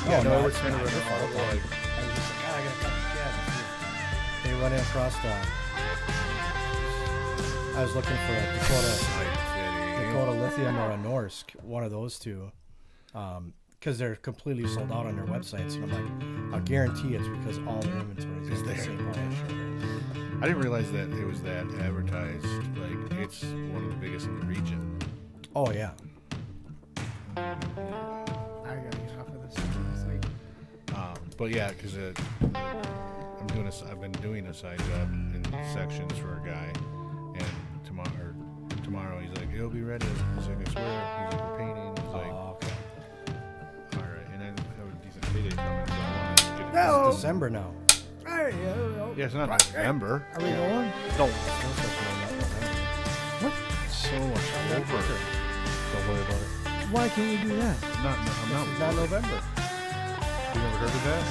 Yeah, no, it's not kind of your an fault. audible, I like, was just like, I gotta talk to Chad and see if they run across the. I was looking for a Dakota Lithium or a Norsk, one of those two, because they're completely sold out on their websites. And I'm like, I'll guarantee it's because all their inventory is in the same place. I didn't realize that it was that advertised. Like, it's one of the biggest in the region. Oh yeah. I gotta get off of this. It's like, But yeah, because I've been doing a side job in sections for a guy, and tomorrow he's like, it'll be ready. He's like, I swear. He's like, we're painting. He's like, Okay. all right, and I have a decent payday coming, so I want to get it. No. It's December now. hey, Yeah, it's not November. Are we going? No, What? so much over. Don't worry about it. Why can't you do that? I'm not It's not November. You never heard of that?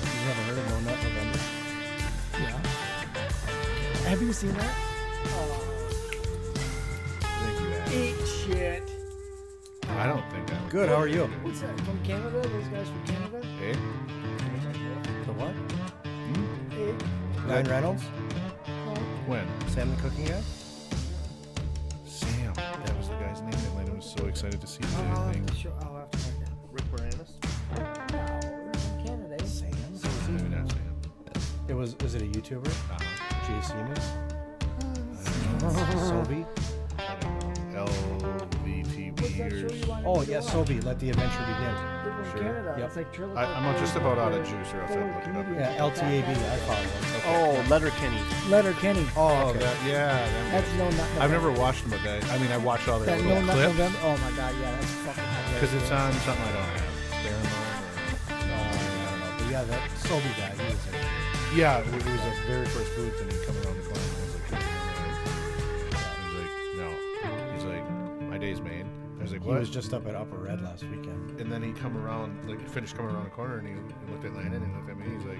You never heard of No Nut November? Yeah. Have you seen that? I think you have. Eat shit. I don't think that. Good. How are you? What's that? From Canada? Those guys from Canada? Hey? The what? Hey. Ryan Reynolds? No. When? Sam the cooking guy? Sam. That was the guy's name. Atlanta was so excited to see the I'll thing. have to show. I'll have to write that. Rick Moranis? No, they're from Canada. Eh? Sam? Maybe not Sam. It was it a YouTuber? Jay Seamus? Uh, Sobe? LVTV What's that show you wanted Oh to yeah, go on? Sobe, Let the Adventure Begin. They're from Sure. Canada. Yep. It's like Trilogy. I'm just about out of juice, or else I'd look it up. Yeah, LTAB, I follow it. Oh, Letterkenny. Letter Kenny. Oh, Oh, okay. that, yeah. That's no nut. I've never watched them, but that, I mean, I watched all their That little no nut clips. November. Oh my god, yeah, that's fucking hilarious. Because it's on something I don't have. Paramount I don't know. But yeah, that Sobe guy, he was in it. Yeah, it was the very first booth, and he'd come around the corner, and I was like, he's like, no. He's like, my day's made. I was like, He what? was just up at Upper Red last weekend. And then he come around, like, he finished coming around the corner, and he looked at Landon, and he looked at me, he's like,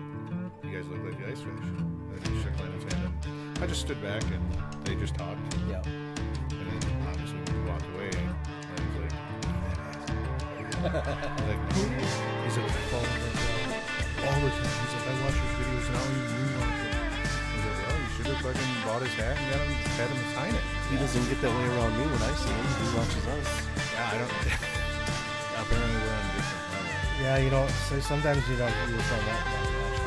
you guys look like the Ice Fish. And then he shook Landon's hand, and I just stood back, and they just talked. Yeah. And then, obviously, when we walked away, Landon's like, he's like, I follow him all the time. He's like, I watch his videos now, you rewatch it. I was like, well, you should have fucking bought his hat and had him sign it. He doesn't get that way around me when I see him. He watches us. Yeah, I don't. Apparently, we're on different levels. Yeah, you don't. So sometimes you don't. You just don't want to watch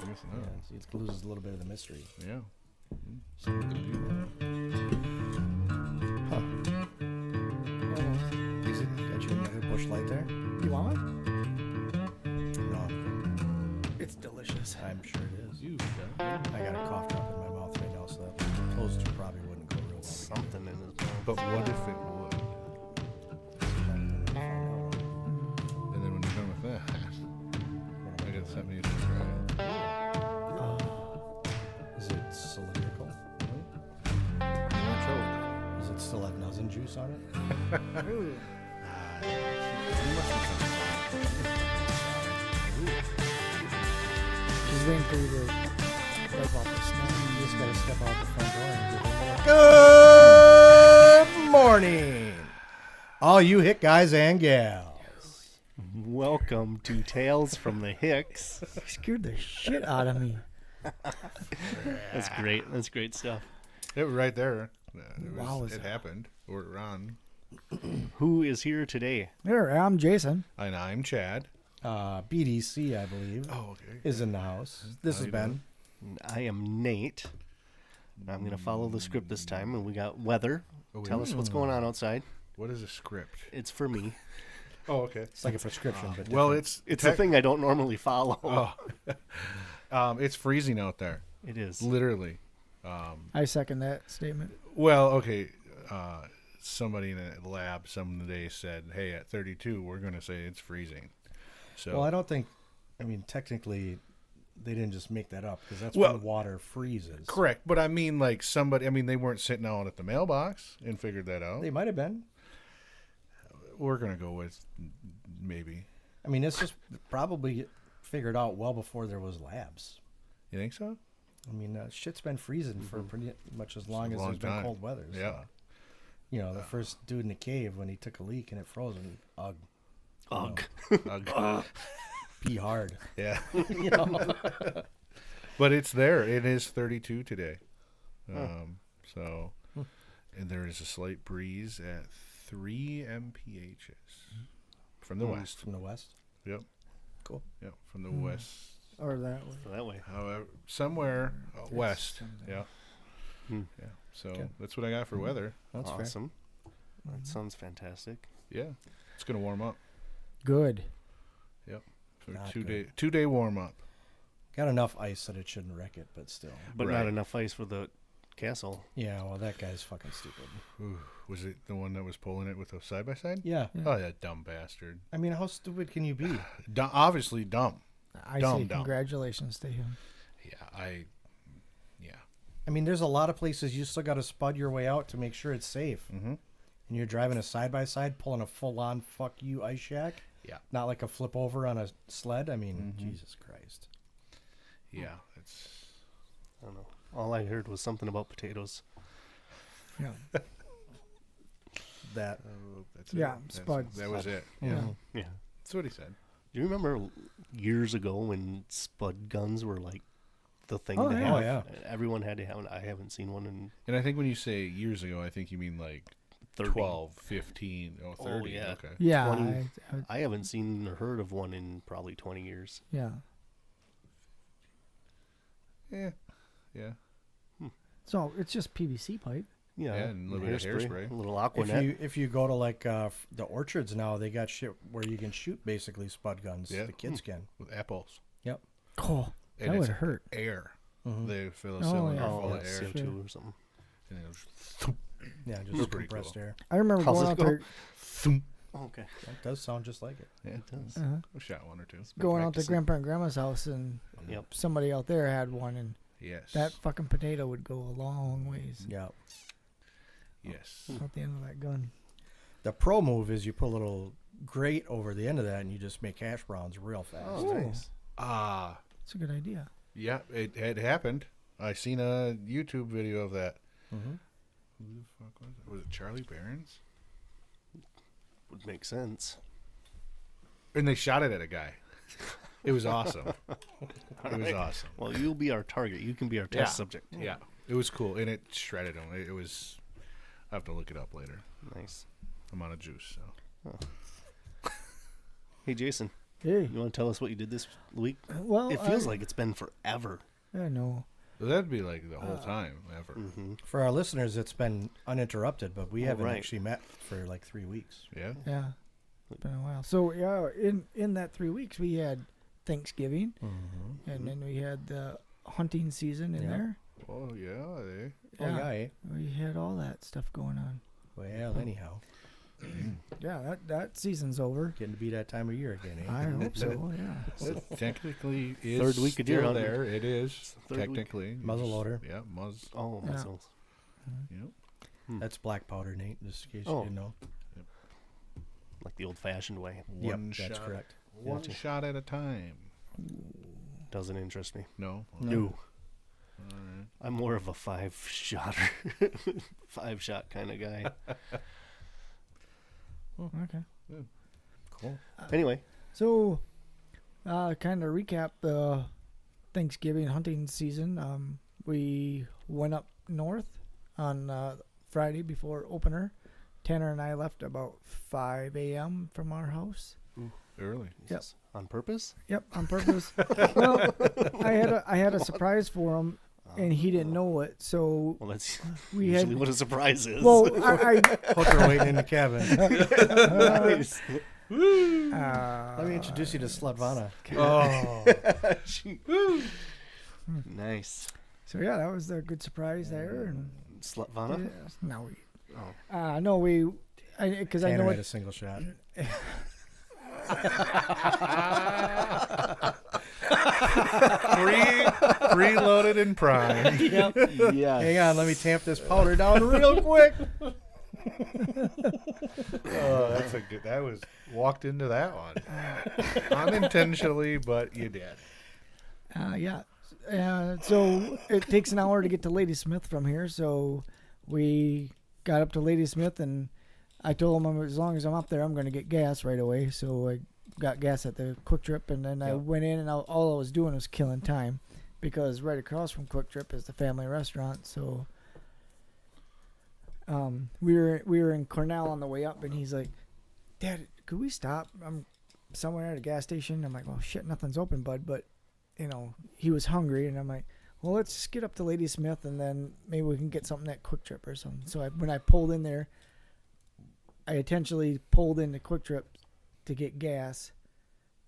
I guess not. Yeah, it loses a little bit of the mystery. Yeah. So we're gonna do that. Is it? Got you another bush light there? You want one? No, It's delicious. I'm sure it is. You, I got a cough drop in my mouth right now, so that toaster probably wouldn't go real well. Something in his mouth. But what if it would? And then when you're done with that, I got something you should try. Is it cylindrical? Does it still have nuzzin juice on it? Ooh. She's waiting for you to wipe off the snow. You just gotta step out the front door and give it a good morning, all you Hick guys and gals. Welcome to Tales from the Hicks. You scared the shit out of me. That's great. That's great stuff. It was right there. Wow, It happened. We're on. Who is here today? Here, I'm Jason. And I'm Chad. BDC, I believe, Oh, okay. is in the house. This How has you been. I am Nate. I'm going to follow the script this time, and we got weather. Tell us what's going on outside. What is a script? It's for me. Oh, okay. It's like a prescription, but Well, different. It's a thing I don't normally follow. Oh. It's freezing out there. It is. Literally. I second that statement. Well, okay. Somebody in a lab someday said, hey, at 32, we're going to say it's freezing. So, Well, I don't think. I mean, technically, they didn't just make that up because that's Well, when water freezes. correct. But I mean, like somebody, I mean, they weren't sitting out at the mailbox and figured that out. They might have been. We're going to go with maybe. I mean, it's just probably figured out well before there was labs. You think so? I mean, shit's been freezing for pretty much as long as long there's been time. cold weather. So. Yeah. You know, the first dude in the cave when he took a leak and it froze and ugh. Ugh. Pee hard. Yeah. You know? But it's there. It is 32 today. So, and there is a slight breeze at 3 mphs from the west. From the west? Yep. Cool. Yep, from the west. Or that way. That way. However, somewhere west. Yeah. Hmm. Yeah. So Okay. that's what I got for weather. That's fair. Awesome. That sounds fantastic. Yeah. It's gonna warm up. Good. So Not two day warm up. Got enough ice that it shouldn't wreck it, but still. But Right. not enough ice for the castle. Yeah, well, that guy's fucking stupid. Ooh, was it the one that was pulling it with a side by side? Yeah. Oh, that dumb bastard. I mean, how stupid can you be? Obviously dumb. I Dumb, say dumb. congratulations to him. Yeah. I mean, there's a lot of places you still got to spud your way out to make sure it's safe. Mm-hmm. And you're driving a side by side, pulling a full on fuck you ice shack. Yeah. Not like a flip over on a sled. I mean, Jesus Christ. Yeah. It's I don't know. All I heard was something about potatoes. Yeah. That. that's Yeah, it. spuds. That was it. Yeah. Yeah. That's what he said. Do you remember years ago when spud guns were like the thing Oh, to yeah. have? Oh, yeah. Everyone had to have one. I haven't seen one in And I think when you say years ago, I think you mean like 30. 12, 15, 30. yeah. Okay. Yeah. 20. I- I haven't seen or heard of one in probably 20 years. yeah. Yeah. Yeah. So it's just PVC pipe. Yeah, and a little bit of hairspray. a little Aquanet. If you go to like the orchards now, they got shit where you can shoot basically spud guns. Yeah. The kids can. With apples. Yep. Oh, And that it's would hurt. air. Mhm. They fill a Oh, cylinder yeah. full Oh, of that's air. CO2 or something. And it was Yeah, It's just pretty compressed cool. air. I remember How's going it out go? there, thump. Oh, okay. That does sound just like it. Yeah. It does. I shot one or two. going out to practicing. Grandpa and Grandma's house, and Yep. somebody out there had one, and Yes. that fucking potato would go a long ways Yeah. Yes. out the end of that gun. The pro move is you put a little grate over the end of that and you just make hash browns real fast. Oh, Ooh. nice. Ah. It's a good idea. Yeah, it had happened. I seen a YouTube video of that. Mm-hmm. Who the fuck was it? Was it Charlie Barron's? Would make sense. And they shot it at a guy. It was awesome. It was awesome. Well, you'll be our target. You can be our test subject. Yeah, it was cool, and it shredded him. It was. I have to look it up later. Nice. I'm out of juice, so. Hey, Jason, Hey, you want to tell us what you did this week? well, It feels like it's been forever. I know. That'd be like the whole time ever. Mm-hmm. For our listeners, it's been uninterrupted, but we Oh, haven't right. actually met for like 3 weeks. Yeah. Yeah, it's been a while. So yeah, in that 3 weeks we had Thanksgiving, Mm-hmm. and then we had the hunting season in Yeah. there. Oh yeah. Oh, yeah. Eh? We had all that stuff going on. Well, anyhow, Yeah, that season's over. getting to be that time of year again, eh? I hope so. Yeah. It technically is Third week of deer still hunting. there. It is Third week. technically You Muzzleloader. just- Yeah, Oh, Yeah. mussels. Yep. That's black powder, Nate, just in case Oh. you didn't know. Like the old-fashioned way. One Yep, that's shot. correct. One Gotcha. shot at a time. Doesn't interest me. No. No. All right. I'm more of a 5-shotter, 5-shot kind of guy. Okay. Cool. Anyway, So, kind of recap the Thanksgiving hunting season. We went up north on Friday before opener. Tanner and I left about 5 a.m. from our house. Early. yes, on purpose. Yep, on purpose. Well, I had a surprise for him, and he didn't know it. So Well, that's we usually had. what a surprise is. Well, I Hooker waiting in the cabin. Nice. Let me introduce you to Slutvana. Oh. Nice. So yeah, that was a good surprise there. And Slutvana? yeah, no, Oh. no, because I Tanner know had it. a single shot. Preloaded and primed. Yeah. Hang on, let me tamp this powder down real quick. Oh, that's a good. That was walked into that one unintentionally, but you did. Yeah. So it takes an hour to get to Ladysmith from here. So we got up to Ladysmith, and I told him as long as I'm up there, I'm going to get gas right away. So I got gas at the Quick Trip, and then I went in, and all I was doing was killing time, because right across from Quick Trip is the family restaurant. So we were in Cornell on the way up, and he's like, "Dad, could we stop? I'm somewhere at a gas station." I'm like, "Well, shit, nothing's open, bud." But he was hungry, and I'm like, "Well, let's just get up to Ladysmith, and then maybe we can get something at Quick Trip or something." So when I pulled in there, I intentionally pulled into Quick Trip to get gas,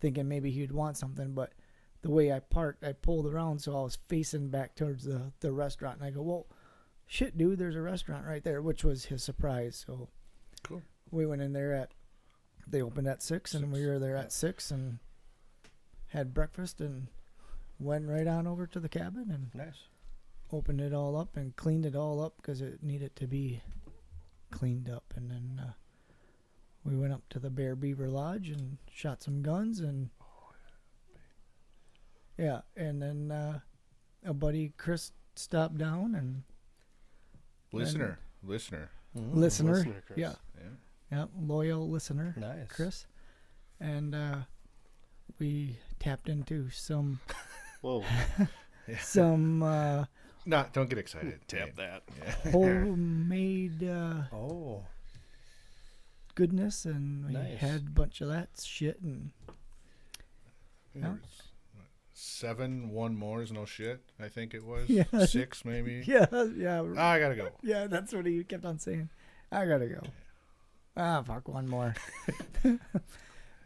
thinking maybe he'd want something. But the way I parked, I pulled around, so I was facing back towards the restaurant. And I go, "Well, shit, dude, there's a restaurant right there," which was his surprise. So Cool. we went in there they opened at 6, and we were there at 6 and had breakfast and went right on over to the cabin and Nice. opened it all up and cleaned it all up because it needed to be cleaned up. And then we went up to the Bear Beaver Lodge and shot some guns, and and then a buddy Chris stopped down and Listener. listener, Chris. yeah, loyal listener, Nice. Chris, and we tapped into some Whoa. some Don't get excited. Tap that. Yeah. homemade Oh. goodness, and we Nice. had a bunch of that shit. And There was, 7, one more is no shit. I think it was Yeah. 6 maybe. yeah, I gotta go. yeah, that's what he kept on saying. I gotta go. Fuck, one more.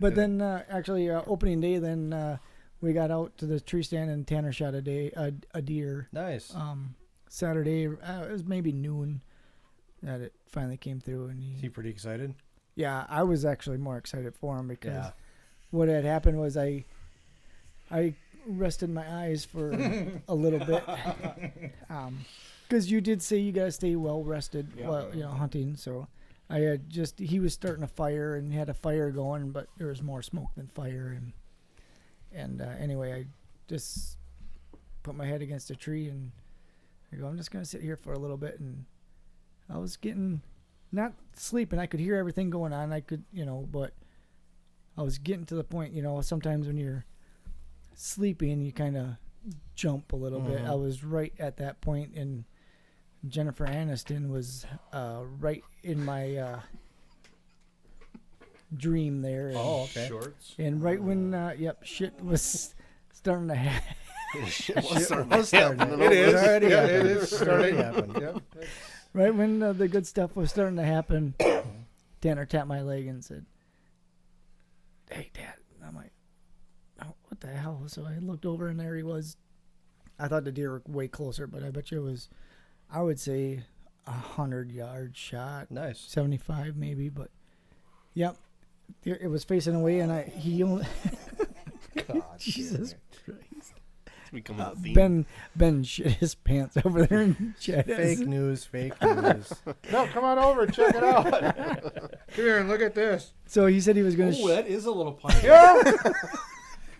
But then actually opening day, then we got out to the tree stand, and Tanner shot a deer. Nice. Saturday, it was maybe noon that it finally came through, and Is he pretty excited? yeah, I was actually more excited for him because Yeah. what had happened was I rested my eyes for a little bit, because you did say you gotta stay well rested while hunting. So I had he was starting a fire and had a fire going, but there was more smoke than fire, and anyway, I just put my head against a tree and I go, I'm just gonna sit here for a little bit. And I was getting not sleeping. I could hear everything going on. I could, but I was getting to the point, sometimes when you're sleeping, you kind of jump a little bit. I was right at that point, and Jennifer Aniston was right in my dream there. And, okay. Shorts. and right when, shit was starting to happen. What's starting was to happen starting. It over is. It already Yeah, happened. it is It already starting. happened. Yep. Right when the good stuff was starting to happen, Tanner tapped my leg and said, "Hey, Dad." And I'm like, "Oh, what the hell?" So I looked over, and there he was. I thought the deer were way closer, but I bet you it was, I would say, 100-yard shot, Nice. 75 maybe. But yep, it was facing away, and he only God, Jesus Christ. It's becoming a theme. Ben shit his pants over there in chat. Fake news. Fake news. No, come on over. Check it out. Come here and look at this. So he said he was going to. that is a little punch. Yeah.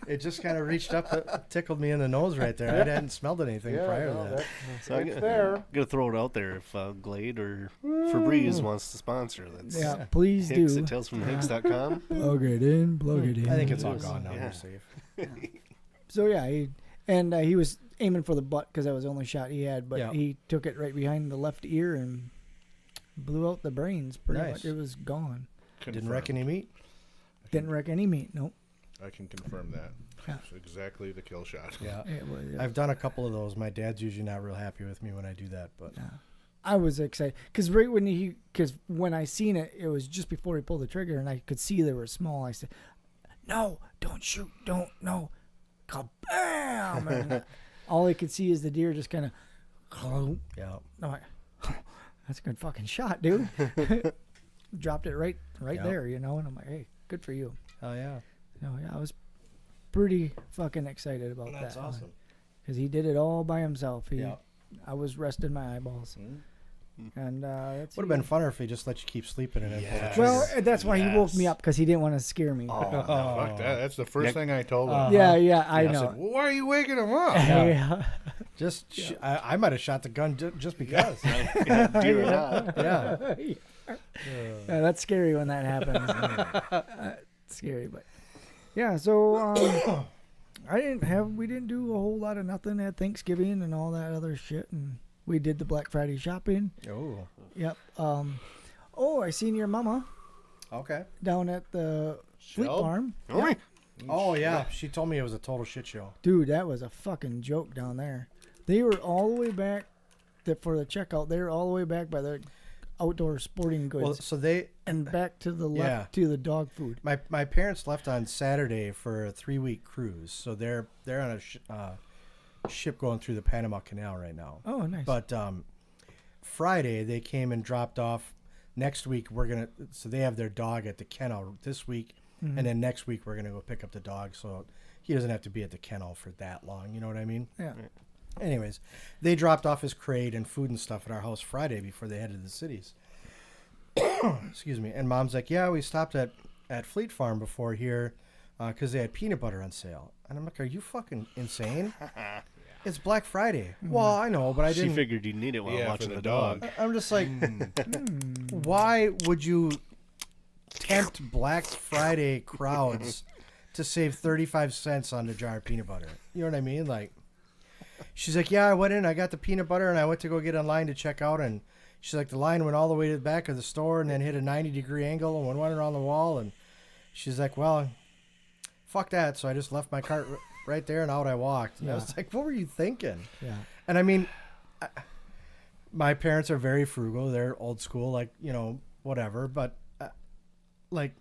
It just kind of reached up, tickled me in the nose right there. I hadn't smelled anything prior to that. So It's there. I'm gonna throw it out there if Glade or Febreze wants to sponsor. That's Yeah, please Hicks do. at talesfromhicks.com. Plug it in. I think it's all Yes. gone now. Yeah. We're safe. So yeah, he was aiming for the butt because that was the only shot he had, but Yeah. he took it right behind the left ear and blew out the brains. Pretty Nice. much, it was gone. Didn't wreck any meat. Didn't wreck any meat. Nope. I can confirm that. Yeah. It's exactly the kill shot. Yeah. It was. I've done a couple of those. My dad's usually not real happy with me when I do that, but I was excited because when I seen it, it was just before he pulled the trigger, and I could see they were small. I said, "No, don't shoot, no, kabam!" And all I could see is the deer just kind of. yeah. I'm like, that's a good fucking shot, dude. Dropped it right Yeah. there, and I'm like, hey, good for you. Oh yeah. I was pretty fucking excited about That's that. awesome. Because he did it all by himself. Yeah. I was resting my eyeballs. And that's Would have been funner if he just let you keep sleeping and then pull the trigger. Well, that's why he woke me Yes. up, because he didn't want to scare me. Fuck that. That's the first thing I told him. yeah, I I know. said, well, why are you waking him up? Hey, I might have shot the gun just because. Deer or not. Yeah. Yeah, that's scary when that happens. It's scary, but yeah. So we didn't do a whole lot of nothing at Thanksgiving and all that other shit, and we did the Black Friday shopping. Oh. Yep. I seen your mama Okay. down at the Fleet Shelled? Farm. Oh, Oh yeah, she told me it was a total shit show. Dude, that was a fucking joke down there. They were all the way back for the checkout. They were all the way back by the outdoor sporting goods. Well, so they and back to the left Yeah. to the dog food. my parents left on Saturday for a 3-week cruise, so they're on a ship going through the Panama Canal right now. Oh, nice. But Friday they came and dropped off. Next week so they have their dog at the kennel this week, Mhm. and then next week we're gonna go pick up the dog, so he doesn't have to be at the kennel for that long. You know what I mean? Yeah. Anyways, they dropped off his crate and food and stuff at our house Friday before they headed to the cities. Excuse me. And Mom's like, yeah, we stopped at Fleet Farm before here because they had peanut butter on sale. And I'm like, are you fucking insane? It's Black Friday. Well, I know, but I She didn't. figured you'd need it while Yeah, watching for the the dog. dog. I'm just like, why would you tempt Black Friday crowds to save 35 cents on the jar of peanut butter? You know what I mean? Like, she's like, yeah, I went in, I got the peanut butter, and I went to go get in line to check out, and she's like, the line went all the way to the back of the store and then hit a 90-degree angle and went around the wall, and she's like, well, fuck that, so I just left my cart right there, and out I walked. And I was like, what were you thinking? Yeah. And I mean, my parents are very frugal. They're old school, like, whatever. But, like,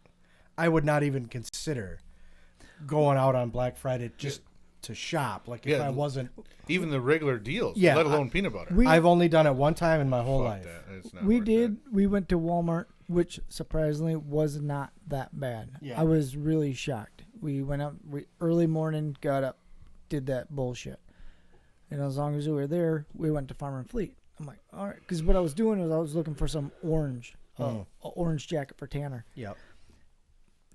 I would not even consider going out on Black Friday just to shop. Like, if Yeah. I wasn't. Even the regular deals, Yeah, let alone peanut butter. I've only done it one time in my whole Fuck life. that. It's not We worth did. it. We went to Walmart, which surprisingly was not that bad. Yeah. I was really shocked. We went up early morning, got up, did that bullshit, and as long as we were there, we went to Farm and Fleet. I'm like, all right, because what I was doing was I was looking for some orange, a orange jacket for Tanner. Yep.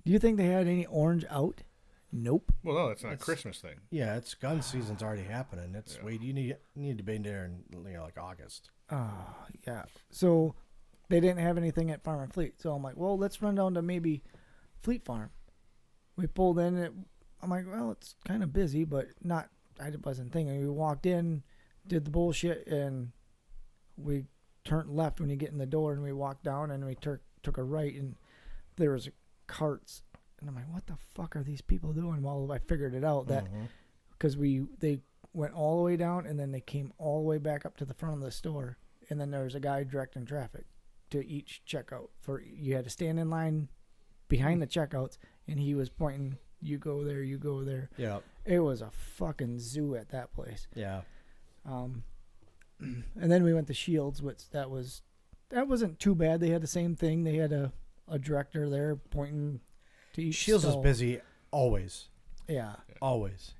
Do you think they had any orange out? Nope. Well, no, it's not a Christmas thing. Yeah, it's gun season's already happening. It's wait, you need to be there in like August. Yeah. So they didn't have anything at Farm and Fleet. So I'm like, well, let's run down to maybe Fleet Farm. We pulled in. I'm like, well, it's kind of busy, but not. I wasn't thinking. We walked in, did the bullshit, and we turned left when you get in the door, and we walked down, and we took a right, and there was carts. And I'm like, what the fuck are these people doing? Well, I figured it out that because they went all the way down, and then they came all the way back up to the front of the store, and then there was a guy directing traffic to each checkout. You had to stand in line behind the checkouts, and he was pointing, you go there, you go there. Yeah. It was a fucking zoo at that place. Yeah. And then we went to Shields, which that wasn't too bad. They had the same thing. They had a director there pointing to each Shields is stall. busy always. Yeah. Always.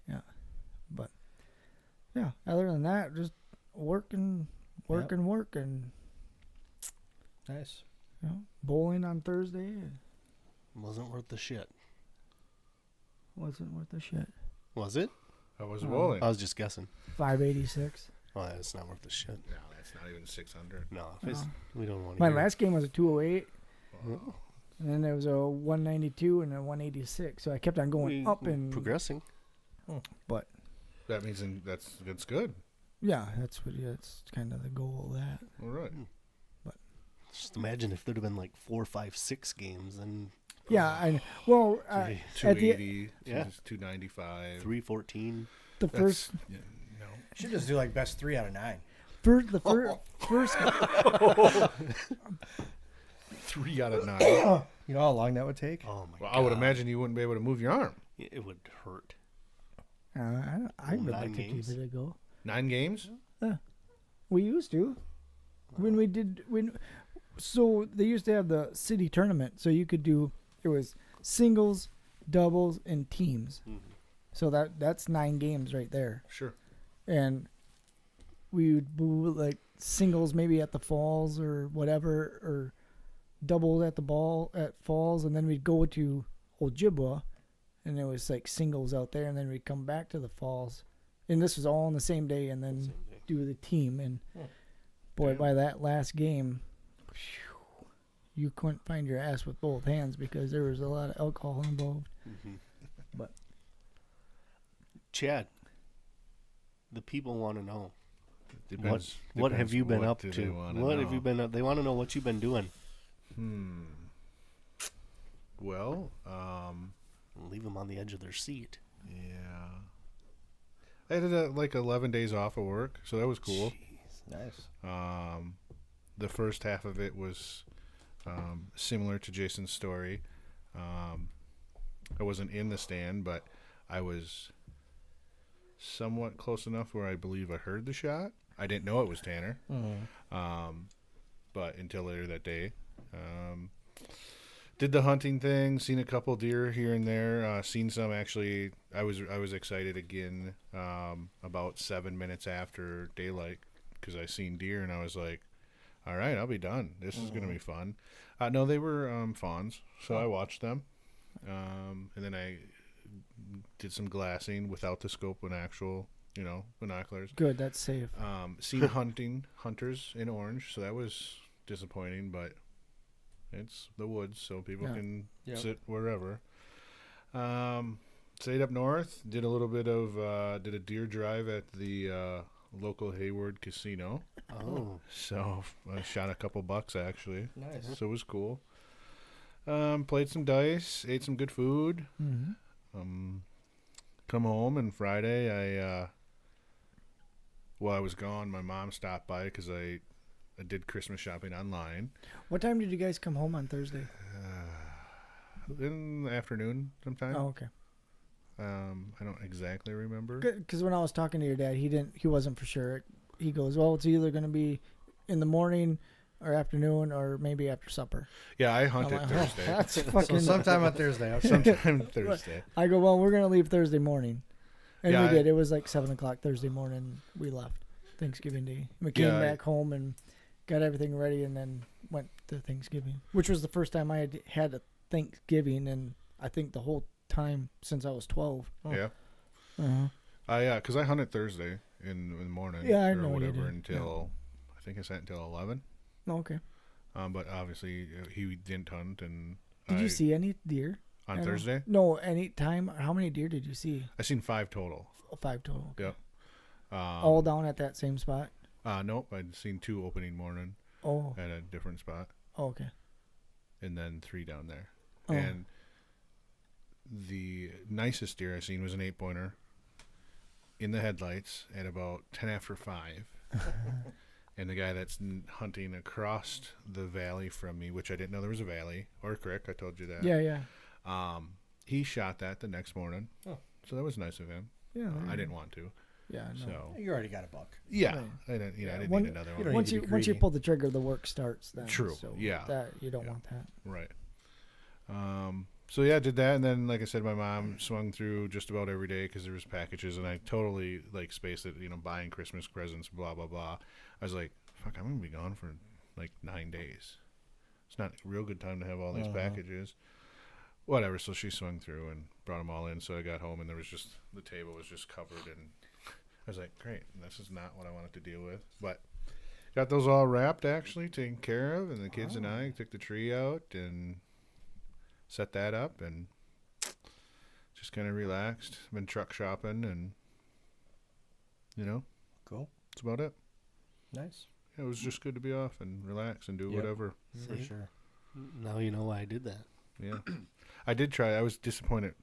But yeah, other than that, just working. Nice. Bowling on Thursday Wasn't worth the shit. wasn't worth the shit. Was it? How was bowling? I was just guessing. 586. Well, it's not worth the shit. No, that's not even 600. No, we don't want to. My last game was a 208, Oh. and then there was a 192 and a 186. So I kept on going up and progressing. But That means that's good. yeah, that's kind of the goal of that. All right. Just imagine if there'd have been like 4, 5, 6 games and Yeah, and well, Gee. at the 280, yeah. 295. 314. the That's- first yeah, no. Should just do like best 3 out of 9. first 3 out of 9. You know how long that would take? Oh my Well, god. I would imagine you wouldn't be able to move your arm. It would hurt. I would 9 like to games? keep it a go. 9 games? We used to. So they used to have the city tournament, so you could do, it was singles, doubles, and teams. Mm-hmm. So that's 9 games right there. Sure. And we would do like singles maybe at the falls or whatever, or doubles at falls, and then we'd go to Ojibwa, and it was like singles out there, and then we'd come back to the falls. And this was all on the same day, and then do the team, and boy, by that last game, phew, you couldn't find your ass with both hands because there was a lot of alcohol involved. But Chad, the people want to know. Depends, What have you been what up do to? they wanna What know. have you been up? They want to know what you've been doing. Well, Leave them on the edge of their seat. yeah. I did like 11 days off of work, so that was cool. Nice. The first half of it was similar to Jason's story. I wasn't in the stand, but I was somewhat close enough where I believe I heard the shot. I didn't know it was Tanner, but until later that day. Did the hunting thing, seen a couple deer here and there, seen some actually. I was excited again about 7 minutes after daylight because I seen deer and I was like, all right, I'll be done. This is going to be fun. No, they were fawns, so I watched them. And then I did some glassing without the scope and actual, binoculars. good, that's safe. Seen hunters in orange, so that was disappointing, but it's the woods, so people can sit wherever. Stayed up north, did a little bit of did a deer drive at the local Hayward Casino. Oh, So I shot a couple bucks actually. Nice. So it was cool. Played some dice, ate some good food. Come home, and Friday I was gone. My mom stopped by because I did Christmas shopping online. What time did you guys come home on Thursday? In the afternoon sometime. Oh, okay. I don't exactly remember. Because when I was talking to your dad, he wasn't for sure. He goes, well, it's either going to be in the morning or afternoon or maybe after supper. Yeah, I I'm hunted like, Thursday. That's So fucking. sometime on Thursday. Okay. Sometime Thursday. I go, well, we're going to leave Thursday morning. And Yeah, we did. It was like 7 o'clock Thursday morning. We left Thanksgiving Day. We came back home and got everything ready and then went to Thanksgiving, which was the first time I had a Thanksgiving and I think the whole time since I was 12. Yeah. Uh-huh. Because I hunted Thursday in the morning. Yeah, I or know you whatever did. until I think I sat until 11. Oh, okay. But obviously he didn't hunt, and Did you see any deer? on Thursday? No, any time. How many deer did you see? I seen 5 total. 5 total. Okay. Yep. All down at that same spot? Nope. I'd seen 2 opening morning Oh. at a different spot, Oh, okay. and then 3 down there. Oh. And the nicest deer I seen was an 8-pointer in the headlights at about 10 after 5. And the guy that's hunting across the valley from me, which I didn't know there was a valley or a creek. I told you that. Yeah. He shot that the next morning. Oh. So that was nice of him. Yeah. I didn't want to. Yeah. No. So You already got a buck. yeah, Right. I didn't. I didn't One- need another you one. don't Once need to you be once you greedy. pull the trigger, the work starts. Then. True. So Yeah. That you don't Yeah. want that. Right. So yeah, I did that, and then like I said, my mom swung through just about every day because there was packages, and I totally like spaced it. Buying Christmas presents, blah blah blah. I was like, fuck, I'm gonna be gone for like 9 days. It's not a real good time to have all these packages. Whatever. So she swung through and brought them all in. So I got home, and there was just the table was just covered, and I was like, great, this is not what I wanted to deal with, but. Got those all wrapped, actually, taken care of, and the kids and I took the tree out and set that up and just kind of relaxed. Been truck shopping, and Cool. that's about it. Nice. Yeah, it was just good to be off and relax and do Yep. whatever. For See? sure. Now you know why I did that. Yeah, I did try. I was disappointed.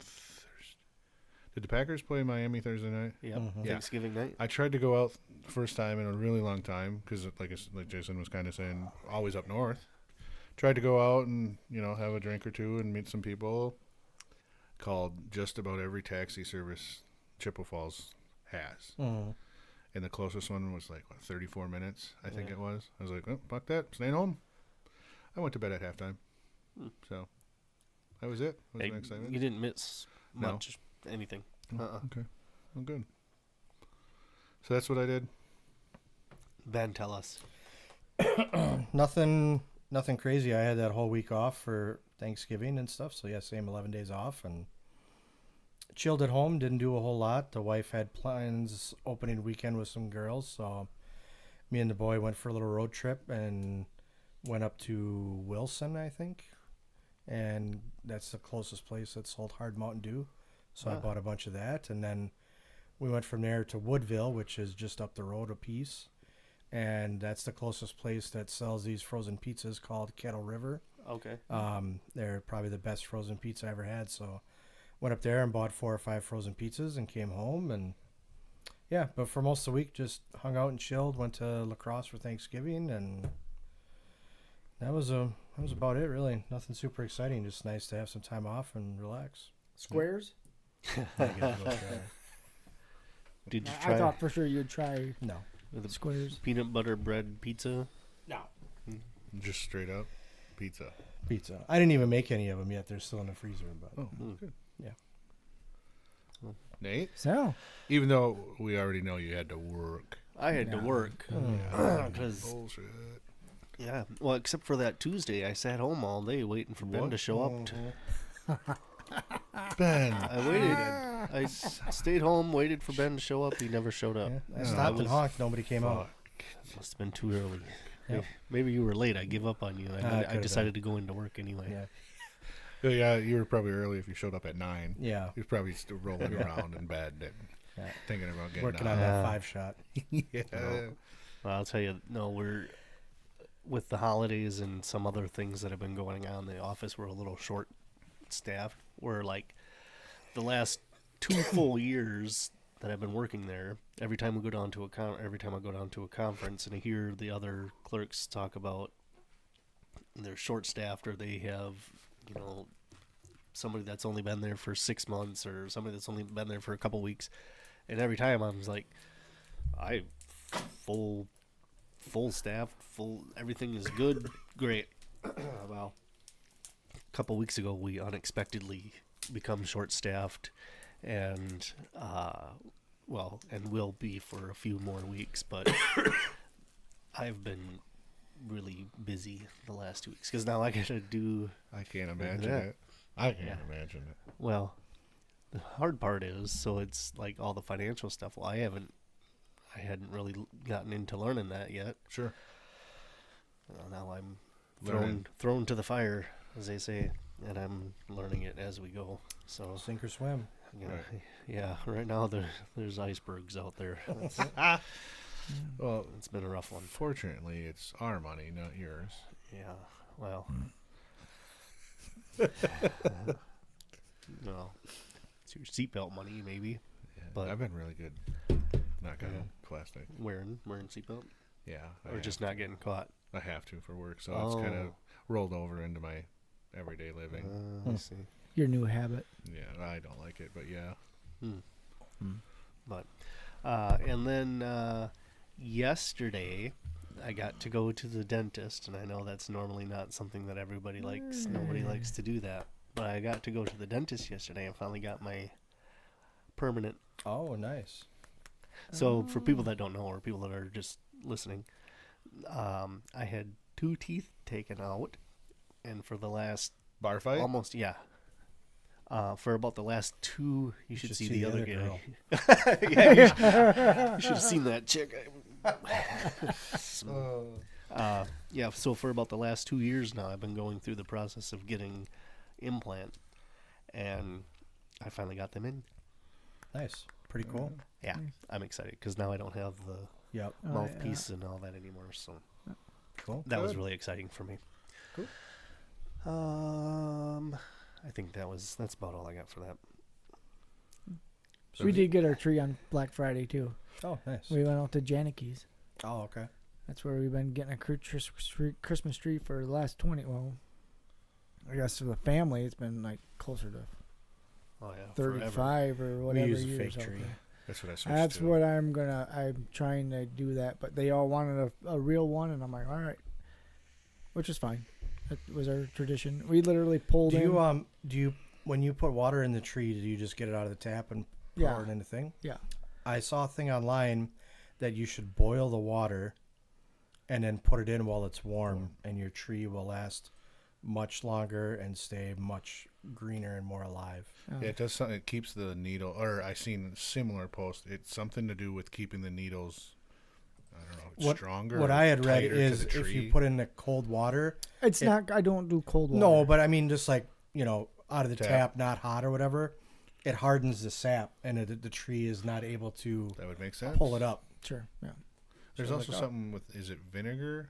Did the Packers play Miami Thursday night? Yep. Mhm. Yeah. Thanksgiving night. I tried to go out first time in a really long time because, like Jason was kind of saying, always up north. Tried to go out and have a drink or two and meet some people. Called just about every taxi service Chippewa Falls has, Mhm. and the closest one was like 34 minutes, I think Yeah. it was. I was like, oh, fuck that, staying home. I went to bed at halftime, so that was it. Wasn't Hey, excited. you didn't miss No. much anything. Okay, well, good. So that's what I did. Ben, tell us. Nothing crazy. I had that whole week off for Thanksgiving and stuff. So yeah, same 11 days off, and chilled at home, didn't do a whole lot. The wife had plans opening weekend with some girls, so me and the boy went for a little road trip and went up to Wilson, I think, and that's the closest place that sold hard Mountain Dew. So I bought a bunch of that, and then we went from there to Woodville, which is just up the road a piece, and that's the closest place that sells these frozen pizzas called Kettle River. Okay. They're probably the best frozen pizza I ever had, so went up there and bought 4 or 5 frozen pizzas and came home, and yeah, but for most of the week just hung out and chilled, went to La Crosse for Thanksgiving, and that was about it really. Nothing super exciting, just nice to have some time off and relax. Squares? I gotta go try. Did you I try thought for sure you'd try No. the squares. peanut butter bread pizza? No. Just straight up pizza. Pizza. I didn't even make any of them yet. They're still in the freezer, but Oh, good. yeah. Nate, So, even though we already know you had to work. I had to No. work Mm. because Bullshit. yeah. Well, except for that Tuesday, I sat home all day waiting for Ben What? to show up. Ben. I waited. I stayed home, waited for Ben to show up. He never showed up. Yeah. I No, stopped I and honked. Nobody came out. Must have been too early. Yep. Maybe you were late. I give up on you. I could've decided to go into work anyway. Yeah. Yeah, you were probably early if you showed up at 9. Yeah. He was probably still rolling around in bed and Yeah. thinking about getting Working out. on that Yeah. 5-shot. Yeah. Well, I'll tell you, no, we're with the holidays and some other things that have been going on in the office. We're a little short staffed. We're like the last 2 full years that I've been working there. Every time we go down to every time I go down to a conference and I hear the other clerks talk about they're short staffed or they have, somebody that's only been there for 6 months or somebody that's only been there for a couple weeks, and every time I was like, I full staffed, everything is good, great. Well, a couple weeks ago we unexpectedly become short staffed, and and will be for a few more weeks, but I've been really busy the last 2 weeks because now I gotta do. I can't imagine Yeah. it. I can't Yeah. imagine it. Well, the hard part is, so it's like all the financial stuff. Well, I hadnhadn't really gotten into learning that yet. Sure. Now I'm Learning. thrown to the fire, as they say, and I'm learning it as we go. So, Sink or swim. Right. yeah, right now there's icebergs out there. Well, It's been a rough one. fortunately, it's our money, not yours. Yeah, well, no, it's your seatbelt money, maybe. Yeah, But- I've been really good. Not got Yeah. plastic. Wearing seatbelt, Yeah. or just not getting caught. I have to for work, so it's kind of rolled over into my everyday living. I see. your new habit. Yeah, I don't like it, but yeah. But and then yesterday I got to go to the dentist, and I know that's normally not something that everybody likes. Nobody likes to do that, but I got to go to the dentist yesterday and finally got my permanent. Oh, nice. So for people that don't know, or people that are just listening, I had 2 teeth taken out, and for the last Bar fight? for about the last 2, you should see see the the other other guy. girl. Yeah, you should have seen that chick. Yeah, so for about the last 2 years now, I've been going through the process of getting implant, and I finally got them in. Nice. Pretty cool. Yeah, I'm excited because now I don't have the Yep. Oh, mouthpiece and all that anymore. So Cool. that was Good. really exciting for me. Cool. I think that's about all I got for that. So We did get our tree on Black Friday too. Oh, nice. We went out to Janicki's. Oh, okay. That's where we've been getting a Christmas tree for the last 20. Well, I guess for the family, it's been like closer to Oh yeah, 35 or whatever We use a years fake out tree. there. That's what I switched That's to. what I'm trying to do that, but they all wanted a real one, and I'm like, all right, which is fine. That was our tradition. We literally pulled Do in. you when you put water in the tree, do you just get it out of the tap and pour Yeah. it in the thing? Yeah. I saw a thing online that you should boil the water and then put it in while it's warm, and your tree will last much longer and stay much greener and more alive. Yeah, it does something. It keeps the needle, or I seen a similar post. It's something to do with keeping the needles, I don't know, stronger. What or I had read tighter to is the if you tree. put in the cold water. It's not. I don't do cold water. No, but I mean just like, out of the Tap. tap, not hot or whatever. It hardens the sap, and the tree is not able to That would make sense. pull it up. Sure. Yeah. There's So also like, something with, is it vinegar?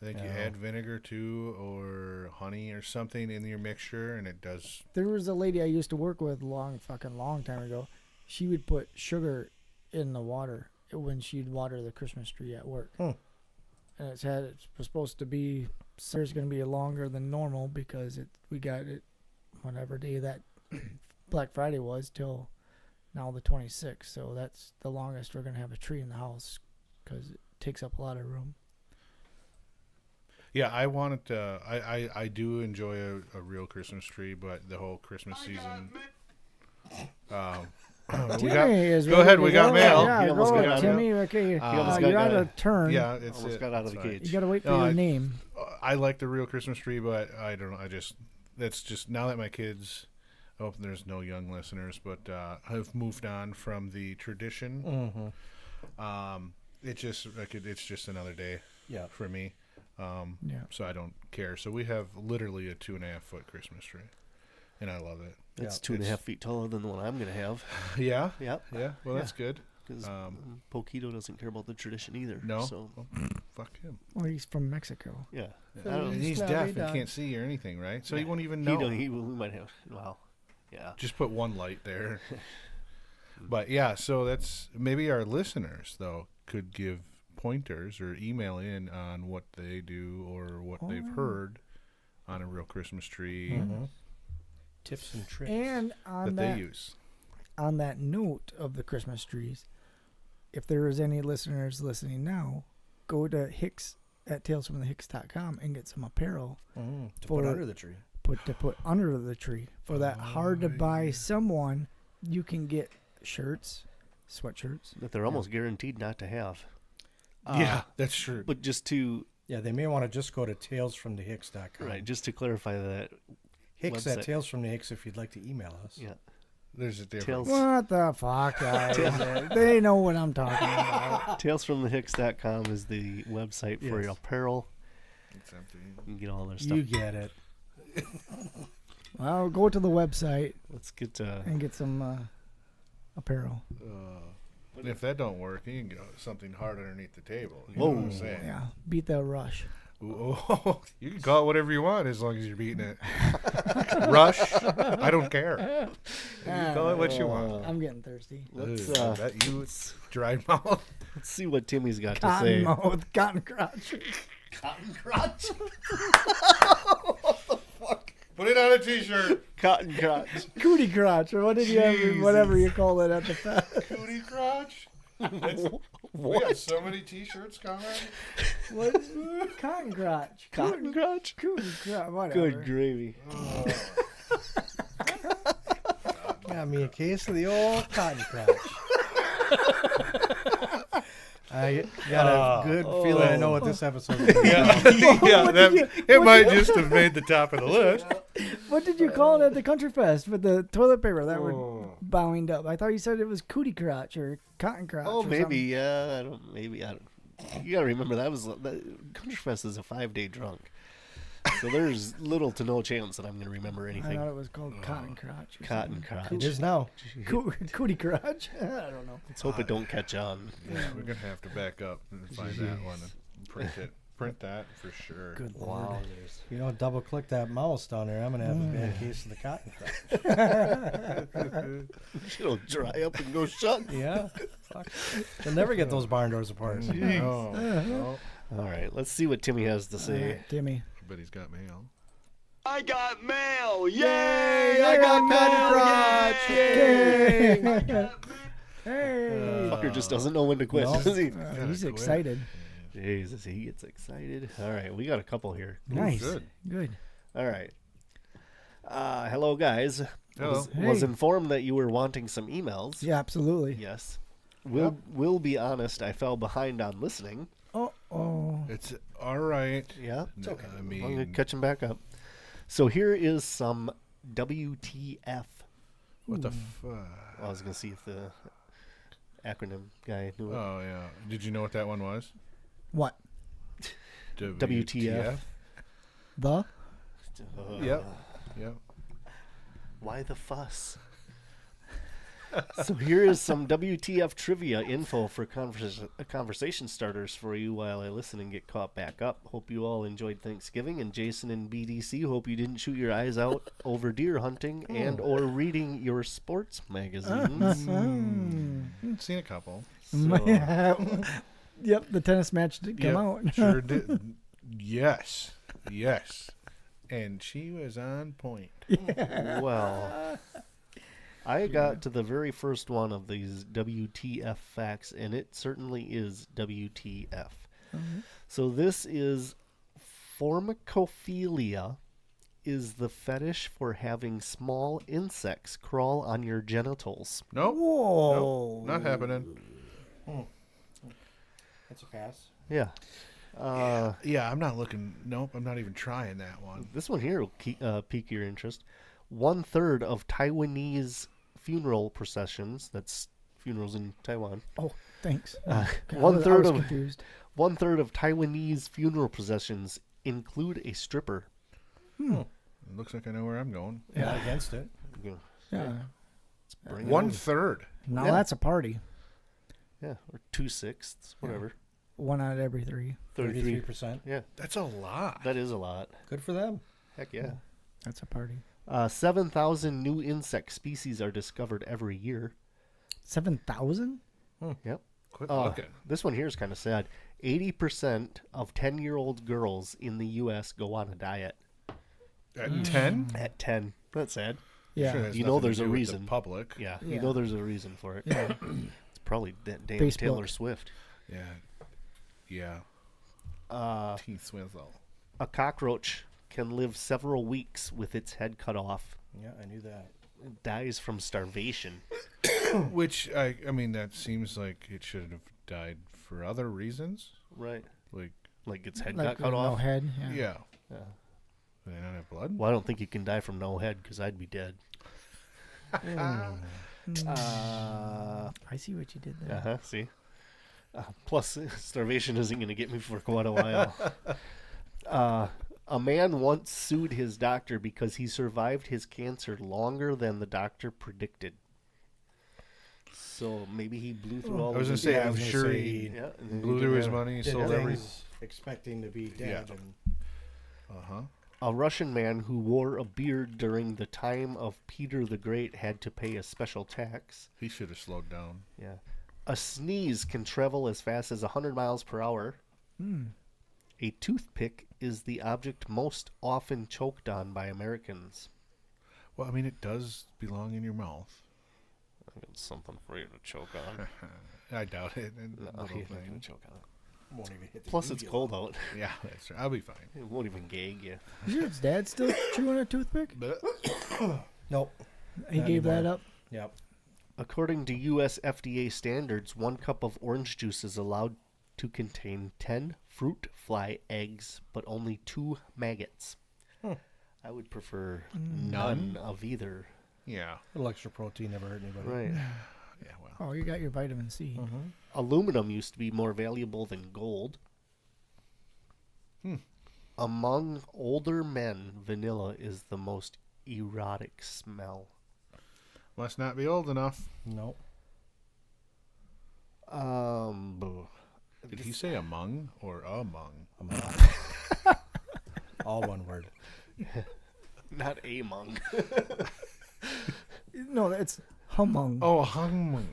I think you No. add vinegar too, or honey or something in your mixture, and it does. There was a lady I used to work with long time ago. She would put sugar in the water when she'd water the Christmas tree at work. Hmm. And it was supposed to be, it's going to be longer than normal because we got it whatever day that Black Friday was till now the 26th. So that's the longest we're going to have a tree in the house because it takes up a lot of room. Yeah, I wanted to. I do enjoy a real Christmas tree, but the whole Christmas season. Timmy is go ready ahead, to we got go. mail. Yeah, He almost go got ahead, out of Timmy. Okay, almost you're got out out. of turn. Yeah, it's Almost got out of the It's fine. cage. You got to wait for No, your I- name. I like the real Christmas tree, but I don't know. That's just now that my kids. I hope there's no young listeners, but have moved on from the tradition. Mm-hmm. It's just another day Yeah. for me. Yeah. So I don't care. So we have literally a 2.5 foot Christmas tree, and I love it. That's Yeah, 2.5 feet taller than the one I'm going to have. Yeah, Yep. yeah. Well, that's good. Because Um, Poquito doesn't care about the tradition either. No, So, Oh, fuck him. Well, he's from Mexico. yeah. So I don't, And he's Slowly deaf and down. can't see or anything, right? So he Yeah. won't even he know. don't, he might have. Wow. Yeah. Just put one light there. But yeah, so that's maybe our listeners though could give pointers or email in on what they do or what they've heard on a real Christmas tree Mm-hmm. Tips and tricks. And that on they that use. on that note of the Christmas trees, if there is any listeners listening now, go to Hicks at talesfromthehicks.com and get some apparel To for- put under the tree. put under the tree. For that hard to buy someone, you can get shirts, sweatshirts. That they're almost guaranteed not to have. Yeah, that's true. But just to Yeah, they may want to just go to talesfromthehicks.com. right, just to clarify that. Hicks website. at Tales from the Hicks if you'd like to email us. Yeah. There's a difference. Tales, What the fuck, guys? They know what I'm talking about. talesfromthehicks.com is the website for Yes. your apparel. It's empty. You can get all their stuff. You get it. Well, go to the website Let's get and get some apparel. And if that don't work, you can get something hard underneath the table. You Whoa. know what I'm saying? Yeah, beat that rush. Ooh, oh, you can call it whatever you want as long as you're beating it. Rush, I don't care. You can call it what you want. I'm getting thirsty. let's Ugh, that you dry mouth. let's see what Timmy's got to Cotton say. mouth, cotton crotch. Cotton crotch. Put it on a t-shirt. Cotton crotch. Cootie crotch, or what did you have, whatever you call it at the fest. Cootie crotch. We got so many t-shirts coming. What? Cotton crotch. Cotton crotch. Cootie crotch, whatever. Good gravy. Got me a case of the old cotton crotch. I got a good feeling I know what this episode is going to be. Yeah, it might just have made the top of the list. What did you call it at the country fest with the toilet paper that were Oh. bound up? I thought you said it was cootie crotch or cotton crotch. Oh, or maybe. something. Yeah, I don't. Maybe I don't. You gotta remember that Country Fest is a 5-day drunk, so there's little to no chance that I'm gonna remember I anything. thought it was called cotton crotch. or Cotton something. crotch. It is now. Cootie crotch. I don't know. Let's hope it don't catch on. Yeah, we're gonna have to back up and find that one and print it. Print that for sure. Good lord. You don't double click that mouse down there. I'm going to have a bad case of the cotton crotch. It'll dry up and go shut. Yeah. Fuck. You'll never get those barn doors apart. Oh, All right, let's see what Timmy has to say. Alright, Timmy. I bet he's got mail. I got mail! Yay! I got cotton crotch! Yay! Hey. Fucker just doesn't know when to quit. No. Does he? He's quit. excited. Jesus, he gets excited. All right, we got a couple here. Nice. good. Good. All right. Hello, guys. Hello. Was Hey. informed that you were wanting some emails. Yeah, absolutely. Yes. Will be honest, I fell behind on listening. Oh, Oh, It's all right. Yeah. It's okay. I I'm going to mean, catch him back up. So here is some WTF. what the I was going to see if the acronym guy knew it. Oh, yeah. Did you know what that one was? what? WTF. The? Yep. Yep. Why the fuss? So here is some WTF trivia info for conversation starters for you while I listen and get caught back up. Hope you all enjoyed Thanksgiving, and Jason and BDC, hope you didn't shoot your eyes out over deer hunting and or reading your sports magazines. Seen a couple. Yep, the tennis match did come out. Sure did. Yes. Yes. And she was on point. Well, I got to the very first one of these WTF facts, and it certainly is WTF. So this is formicophilia is the fetish for having small insects crawl on your genitals. Nope. Whoa. Nope. Not happening. That's a pass. Yeah. Yeah, I'm not looking. Nope, I'm not even trying that one. This one here will pique your interest. 1/3 of Taiwanese funeral processions, that's funerals in Taiwan. Oh, thanks. Uh, God, one I third was of confused. 1/3 of Taiwanese funeral processions include a stripper. It looks like I know where I'm going. Yeah, against it. You know, Yeah. let's bring it 1/3. Now Yeah. that's a party. Yeah, or 2/6, whatever. One out of every three. 33. 33%. Yeah, That's a lot. that is a lot. Good for them. Heck yeah. That's a party. 7,000 new insect species are discovered every year. 7,000? Yep. Quit looking. This one here is kind of sad. 80% of 10-year-old girls in the U.S. go on a diet. At 10? At 10. That's sad. Yeah. Sure, it has You know nothing to there's a do with the reason. Public. Yeah, Yeah. you know there's a reason for it. Yeah. It's probably that damn Facebook. Taylor Swift. Yeah. Yeah. Uh, T-Swizzle. a cockroach can live several weeks with its head cut off. Yeah, I knew that. It dies from starvation. Which, I mean, that seems like it should have died for other reasons. Right. Like, Like its head Like got cut no off. head. Yeah. yeah. Yeah. They don't have blood? Well, I don't think you can die from no head because I'd be dead. Mm. Uh I see what you did there. huh. See. Plus, starvation isn't going to get me for quite a while. A man once sued his doctor because he survived his cancer longer than the doctor predicted. So maybe he blew through all I was of going his... to say, Yeah, I I'm was gonna sure say he Yeah, and then blew he through did his that. money, Did sold everything. things expecting to be dead. Yeah. And Uh-huh. A Russian man who wore a beard during the time of Peter the Great had to pay a special tax. He should have slowed down. Yeah. A sneeze can travel as fast as 100 miles per hour. A toothpick is the object most often choked on by Americans. Well, I mean, it does belong in your mouth. I got something for you to choke on. I doubt it. No, Little you're not thing. gonna choke on it. won't even hit the Plus, it's uvula. cold out. Yeah, that's right. I'll be fine. It won't even gag you. Is your dad still chewing a toothpick? Nope. He Not gave that anymore. up. Yep. According to U.S. FDA standards, 1 cup of orange juice is allowed to contain 10 fruit fly eggs, but only 2 maggots. I would prefer none of either. Yeah. A little extra protein never hurt anybody. Right. Yeah, well. Oh, you got your vitamin C. Aluminum used to be more valuable than gold. Among older men, vanilla is the most erotic smell. Must not be old enough. Nope. Did he say among or among? All one word. Not among. No, it's humung. Oh, hung.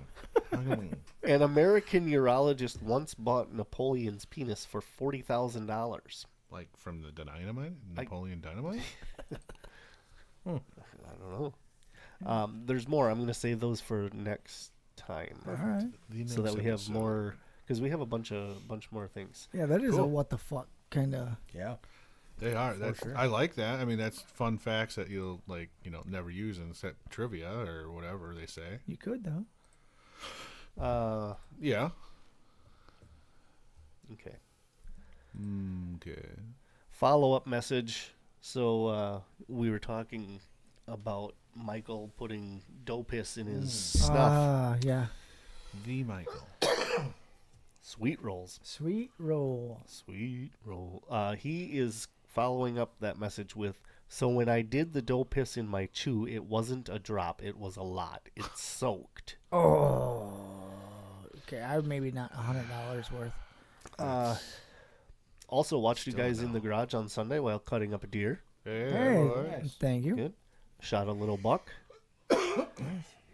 Hung. An American urologist once bought Napoleon's penis for $40,000. Like from the dynamite? Napoleon Dynamite? I don't know. There's more. I'm going to save those for next time, All right. The so that next we have episode. more, because we have a bunch more things. Yeah, that is a Cool. what the fuck kind of. Yeah. They are. For That's, sure. I like that. I mean, that's fun facts that you'll, like, never use in set trivia or whatever they say. You could though. Yeah. Okay. Okay. Follow-up message. So we were talking about Michael putting dough piss in his snuff. Yeah. The Michael. Sweet rolls. Sweet roll. Sweet roll. He is following up that message with, so when I did the dough piss in my chew, it wasn't a drop, it was a lot. It soaked. Oh. Okay, I maybe not $100 worth. Also watched you Still guys in no. the garage on Sunday while cutting up a deer. Hey, boys. thank you. Good. Shot a little buck.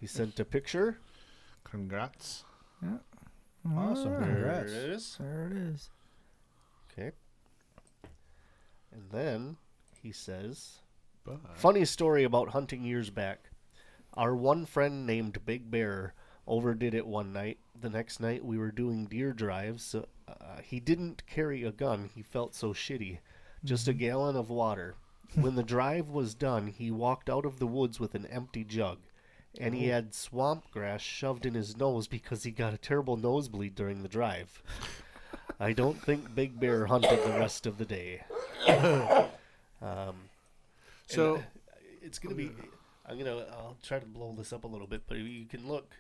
He sent a picture. Congrats. Awesome. Alright. Congrats. There it is. There it is. Okay. And then he says, But funny story about hunting years back. Our one friend named Big Bear overdid it one night. The next night we were doing deer drives. So, he didn't carry a gun. He felt so shitty. Just a gallon of water. When the drive was done, he walked out of the woods with an empty jug. And he had swamp grass shoved in his nose because he got a terrible nosebleed during the drive. I don't think Big Bear hunted the rest of the day. So- it's gonna be. I'll try to blow this up a little bit, but you can look.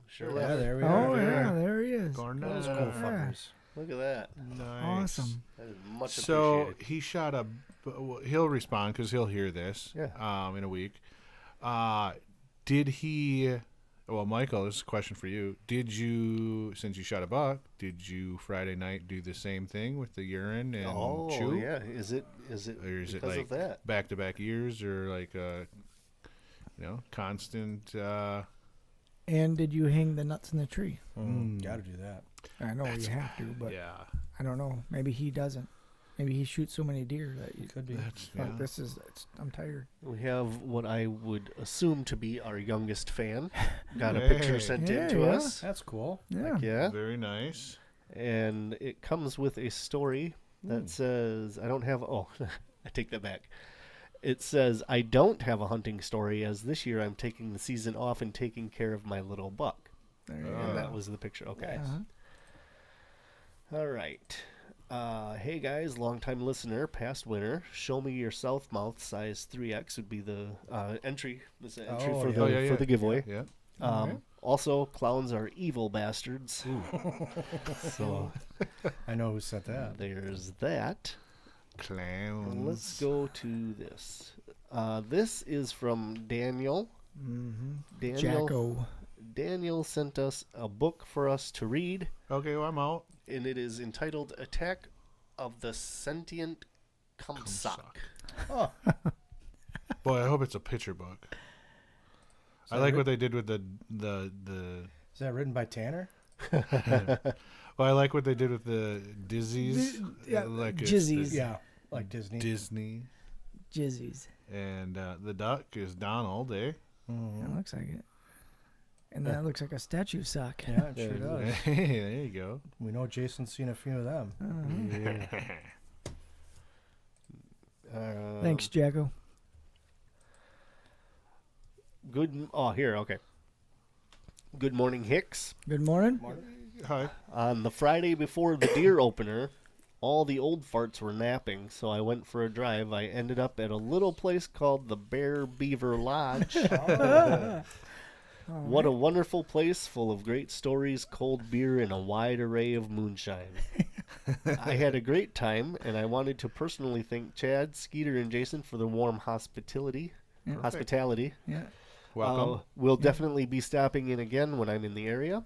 Sure. Yeah, there we Oh, are. yeah, there he is. Corn Those dog. cool fuckers. Look at that. Nice. Awesome. That is much So appreciated. he shot a. He'll respond because he'll hear this. Yeah. In a week. Did he? Well, Michael, this is a question for you. Did you, since you shot a buck, did you Friday night do the same thing with the urine and chew? Yeah. Is it Or is it because like of that? back-to-back years or like constant? And did you hang the nuts in the tree? Got to do that. I know you have to, but Yeah. I don't know. Maybe he doesn't. Maybe he shoots so many deer that you, Could be. That's like, yeah. this is. I'm tired. We have what I would assume to be our youngest fan. Got a Hey. picture sent in Yeah, to yeah. us. That's cool. Yeah. Yeah. Very nice. And it comes with a story that says, I don't have. Oh, I take that back. It says, I don't have a hunting story as this year I'm taking the season off and taking care of my little buck. There you And go. that was the picture. Okay. Nice. Uh-huh. All right. Hey guys, longtime listener, past winner. Show me your south mouth size 3X would be the entry. This is entry Oh, for yeah. the Oh, yeah, for yeah. the giveaway. Yeah. Okay. Also, clowns are evil bastards. So I know who said that. there's that. Clowns. And let's go to this. This is from Daniel. Daniel. Jacko. Daniel sent us a book for us to read, Okay, well, I'm out. and it is entitled "Attack of the Sentient Kumsak." Oh, Boy, I hope it's a picture book. I that like writ- what they did with the. is that written by Tanner? Well, I like what they did with the Dizzies. Yeah, like it's Jizzies. the Yeah, like Disney. Disney. Jizzies. And the duck is Donald, eh? That looks like it. And that looks like a statue sock. Yeah, it sure does. Hey, there you go. We know Jason's seen a few of them. Thanks, Jacko. Here, okay. Good morning, Hicks. Good morning. Hi. On the Friday before the deer opener, all the old farts were napping, so I went for a drive. I ended up at a little place called the Bear Beaver Lodge. What a wonderful place, full of great stories, cold beer, and a wide array of moonshine. I had a great time, and I wanted to personally thank Chad, Skeeter, and Jason for the warm hospitality. Yeah. Welcome. We'll definitely be stopping in again when I'm in the area.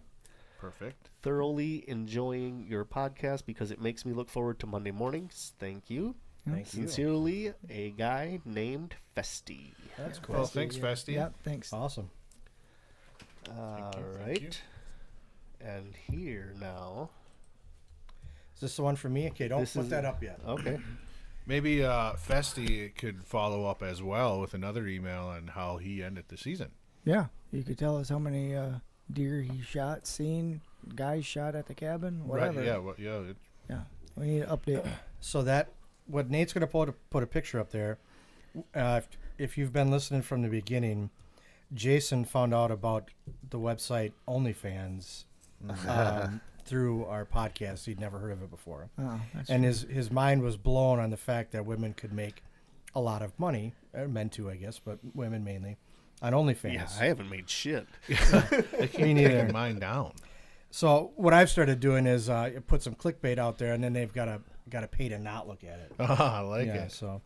Perfect. Thoroughly enjoying your podcast because it makes me look forward to Monday mornings. Thank you. Thank you. Sincerely, a guy named Festy. That's cool. Well, thanks, Festy. Yeah, thanks. Awesome. All you. right. And here now. Is this the one for me? Okay, don't This put is- that up yet. Okay. Maybe Festy could follow up as well with another email on how he ended the season. Yeah, you could tell us how many deer he shot, seen, guys shot at the cabin, whatever. Right? Yeah. Well, yeah. Yeah, we need an update. So what Nate's going to put a picture up there. If you've been listening from the beginning, Jason found out about the website OnlyFans through our podcast. He'd never heard of it before. Oh, that's And true. his mind was blown on the fact that women could make a lot of money, men too, I guess, but women mainly, on OnlyFans. Yeah, I haven't made shit. I keep Me neither. taking mine down. So what I've started doing is put some clickbait out there, and then they've got to pay to not look at it. I like Yeah. it. So,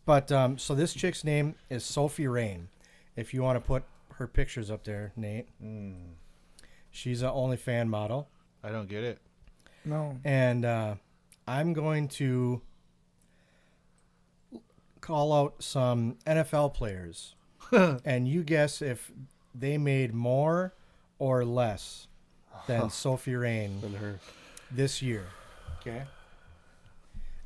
but so this chick's name is Sophie Rain. If you want to put her pictures up there, Nate. She's an OnlyFans model, I don't get it. No. and I'm going to call out some NFL players, and you guess if they made more or less than Sophie Rain Than her. this year. Okay.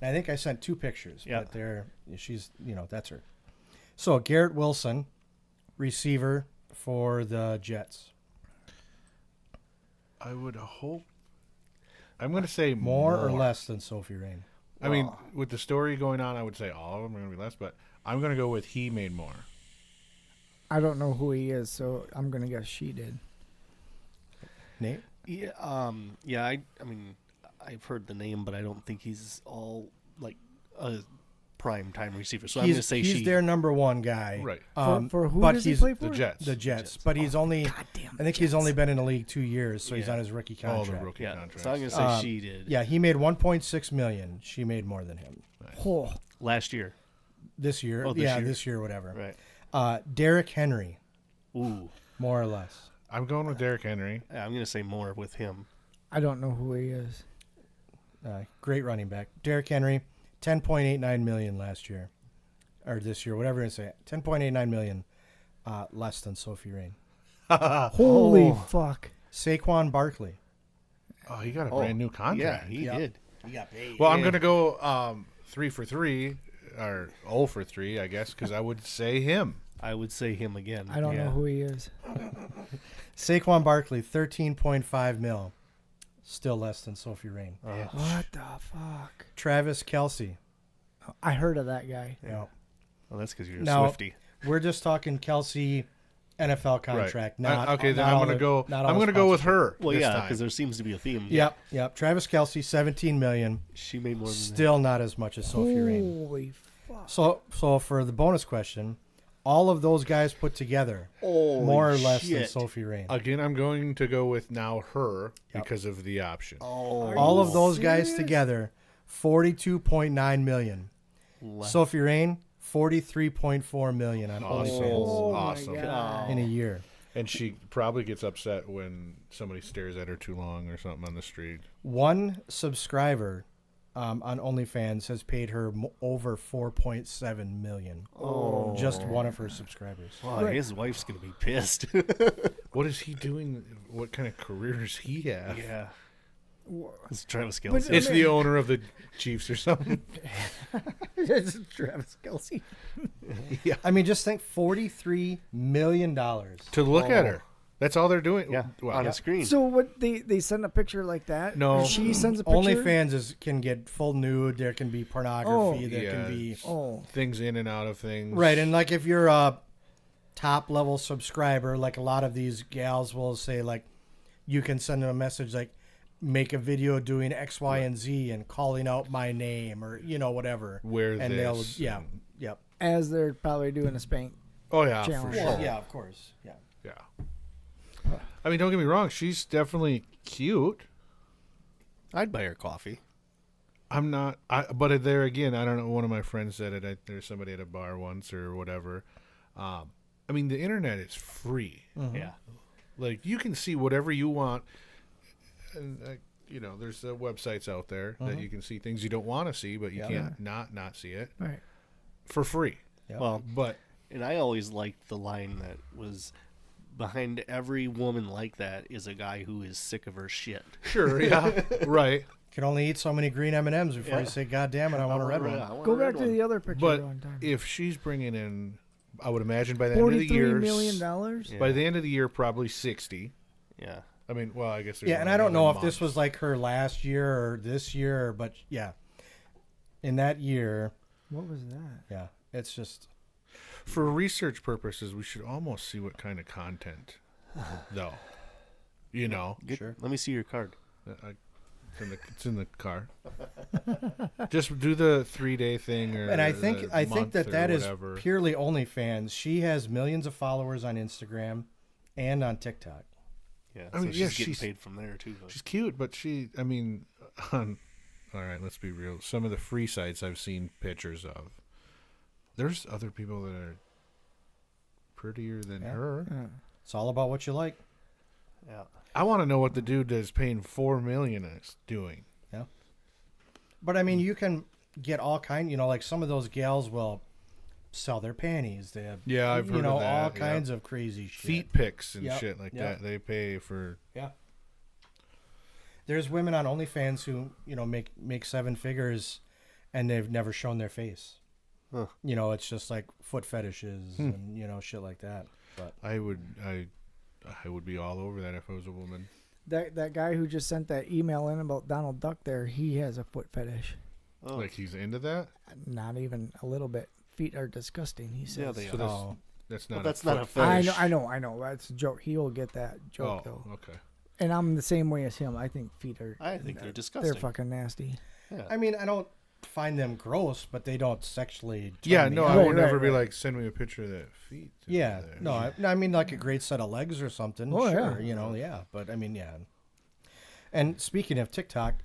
And I think I sent 2 pictures, Yeah. but that's her. So Garrett Wilson, receiver for the Jets. I would hope. I'm going to say More or less than Sophie Rain? I mean, with the story going on, I would say all of them are going to be less, but I'm going to go with he made more. I don't know who he is, so I'm gonna guess she did. Nate? Yeah, yeah. I mean, I've heard the name, but I don't think he's all like a prime time receiver. So I'm going to say he's she. their number one guy. Right. For who but does he he's play for? The Jets. The Jets. But he's only, Goddamn I think he's only been in the league 2 years, so he's Yeah. on his rookie All contract. the rookie Yeah, contracts. so I'm going to say she did. Yeah, he made $1.6 million. She made more than him Oh, Last year. this year. Oh, this yeah, year. this year, whatever. Right. Derrick Henry, Ooh. more or less. I'm going with Derrick Henry. I'm going to say more with him. I don't know who he is. Great running back. Derrick Henry, $10.89 million last year, or this year, whatever you say. $10.89 million, less than Sophie Rain. Holy fuck! Saquon Barkley. Oh, he got a brand new Yeah, contract. he Yep. did. He got paid. Well, I'm going to go 3 for 3, or 0 for 3, I guess, because I would say him. I would say him again. I don't yeah. know who he is. Saquon Barkley, $13.5 million, still less than Sophie Rain. What the fuck? Travis Kelce. I heard of that guy. Yeah. Well, that's because you're a Now, Swiftie. We're just talking Kelce NFL contract. Right. Not okay, then not I'm all going to the- go. not all I'm the going to go with sponsorship. her. Well, this yeah, time. because there seems to be a theme. Yep. Travis Kelce, $17 million, She made more than still not as much as Sophie Rain. Holy fuck! So for the bonus question, all of those guys put together, Holy more or less than shit. Sophie Rain. Again, I'm going to go with now her because of the option. Oh, All of those guys together, $42.9 million. Sophie Rain, $43.4 million on Awesome. OnlyFans Awesome. in a year. And she probably gets upset when somebody stares at her too long or something on the street. One subscriber on OnlyFans has paid her over $4.7 million. Oh. Just one of her subscribers. Wow, his wife's going to be pissed. What is he doing? What kind of career does he have? yeah. It's Travis But- Kelce. It's the owner of the Chiefs or something. It's Travis Kelce. I mean, just think $43 million. To look at her. That's all they're doing. yeah, Well, on a screen. So what? They send a picture like that? No. Or she sends a picture. OnlyFans can get full nude. There can be pornography. There can be Oh, things in and out of things. right. And like if you're a top level subscriber, like a lot of these gals will say, like you can send them a message like, make a video doing X, Y, and Z and calling out my name or whatever. Wear and this. they'll yep. as they're probably doing a spank. Oh, yeah, Challenge. for Well, sure. Yeah, of course. Yeah. Yeah. I mean, don't get me wrong. She's definitely cute. I'd buy her coffee. I'm not. But there again, I don't know. One of my friends said it. There's somebody at a bar once or whatever. I mean, the internet is free. Yeah. Like you can see whatever you want, and there's websites out there that you can see things you don't want to see, but you can't not see it Right. for free. Yep. Well, But and I always liked the line that was behind every woman like that is a guy who is sick of her shit. sure, yeah, right. Can only eat so many green M&Ms before you say, God damn it, I want a red one. Go back to the other picture But one time. if she's bringing in, I would imagine by the end of the $43 year, million. Yeah. by the end of the year, probably 60. Yeah. I mean, well, I guess. There's Yeah, and only I don't know if another this was month. like her last year or this year, but yeah. In that year, What was that? yeah, it's just For research purposes, we should almost see what kind of content, though. Get, Sure. Let me see your card. It's in the car. Just do the 3-day thing, And I think that is whatever. purely OnlyFans. She has millions of followers on Instagram and on TikTok. Yeah, I so mean, she's yeah, getting she's- paid from there too. But She's cute, but all right, let's be real. Some of the free sites I've seen pictures of, there's other people that are prettier than Yeah. her. Yeah. It's all about what you like. yeah, I want to know what the dude that's paying $4 million is doing. But I mean, you can get all kind. Like some of those gals will sell their panties. They have, Yeah, I've heard of that. all yeah. kinds of crazy shit. Feet pics and Yep, shit like yep. that. They pay for. Yeah. There's women on OnlyFans who make 7 figures, and they've never shown their face. Huh. It's just like foot fetishes and shit like that. But I would be all over that if I was a woman. That guy who just sent that email in about Donald Duck there, he has a foot fetish. oh, Like he's into that. Not even a little bit. Feet are disgusting, he says. yeah, they So are. that's But not. that's a not a foot fetish. I know. That's a joke. He'll get that joke Oh, though. okay. And I'm the same way as him. I think feet are. I think they're disgusting. They're fucking nasty. Yeah. I mean, I don't find them gross, but they don't sexually. turn Yeah, me no, on. I Right, would never right, be right. like, send me a picture of that feet. Yeah, there. no, I mean like a great set of legs or something. Oh, sure, yeah. yeah. But I mean, yeah. And speaking of TikTok,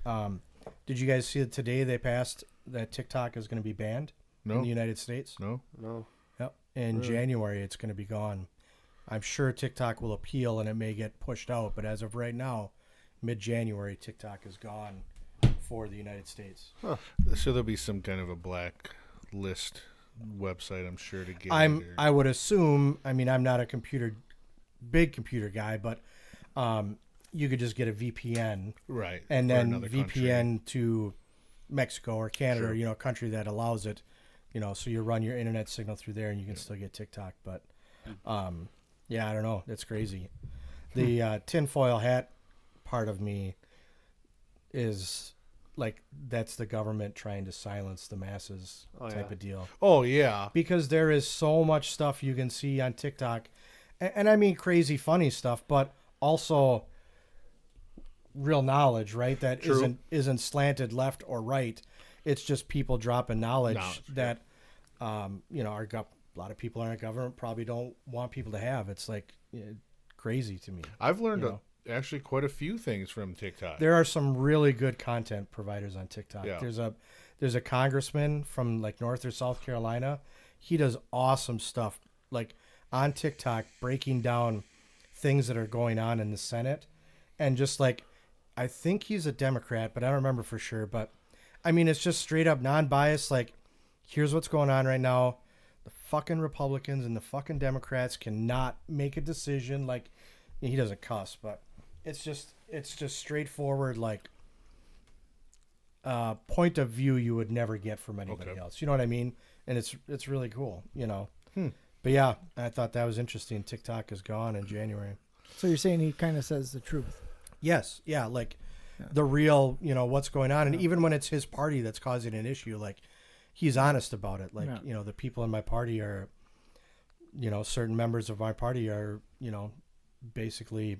did you guys see that today they passed that TikTok is going to be banned in No, the United States? no. No. Yep. In Really? January, it's going to be gone. I'm sure TikTok will appeal and it may get pushed out, but as of right now, mid-January, TikTok is gone for the United States. So there'll be some kind of a black list website, I'm sure, to get. I would assume. I mean, I'm not a big computer guy, but you could just get a VPN right, and for then another VPN to Mexico or Canada, Sure. or, a country that allows it. So you run your internet signal through there and you can still get TikTok. But yeah, I don't know. It's crazy. The tinfoil hat part of me is like, that's the government trying to silence the masses type of deal. Oh yeah, Because there is so much stuff you can see on TikTok, and I mean crazy funny stuff, but also real knowledge, right? That True. isn't slanted left or right. It's just people dropping knowledge that a lot of people in our government probably don't want people to have. It's like crazy to me. I've learned You know. actually quite a few things from TikTok. There are some really good content providers on TikTok. Yeah. There's a congressman from like North or South Carolina. He does awesome stuff like on TikTok, breaking down things that are going on in the Senate, and just like, I think he's a Democrat, but I don't remember for sure. But I mean, it's just straight up non-biased. Like, here's what's going on right now. The fucking Republicans and the fucking Democrats cannot make a decision. Like, he doesn't cuss, but it's just straightforward, like, point of view you would never get from anybody else. You know what I mean? And it's really cool, But yeah, I thought that was interesting. TikTok is gone in January. So you're saying he kind of says the truth? Yes, yeah, like the real, what's going on, and even when it's his party that's causing an issue, like, he's honest about it. Like, the people in my party are, certain members of my party are, basically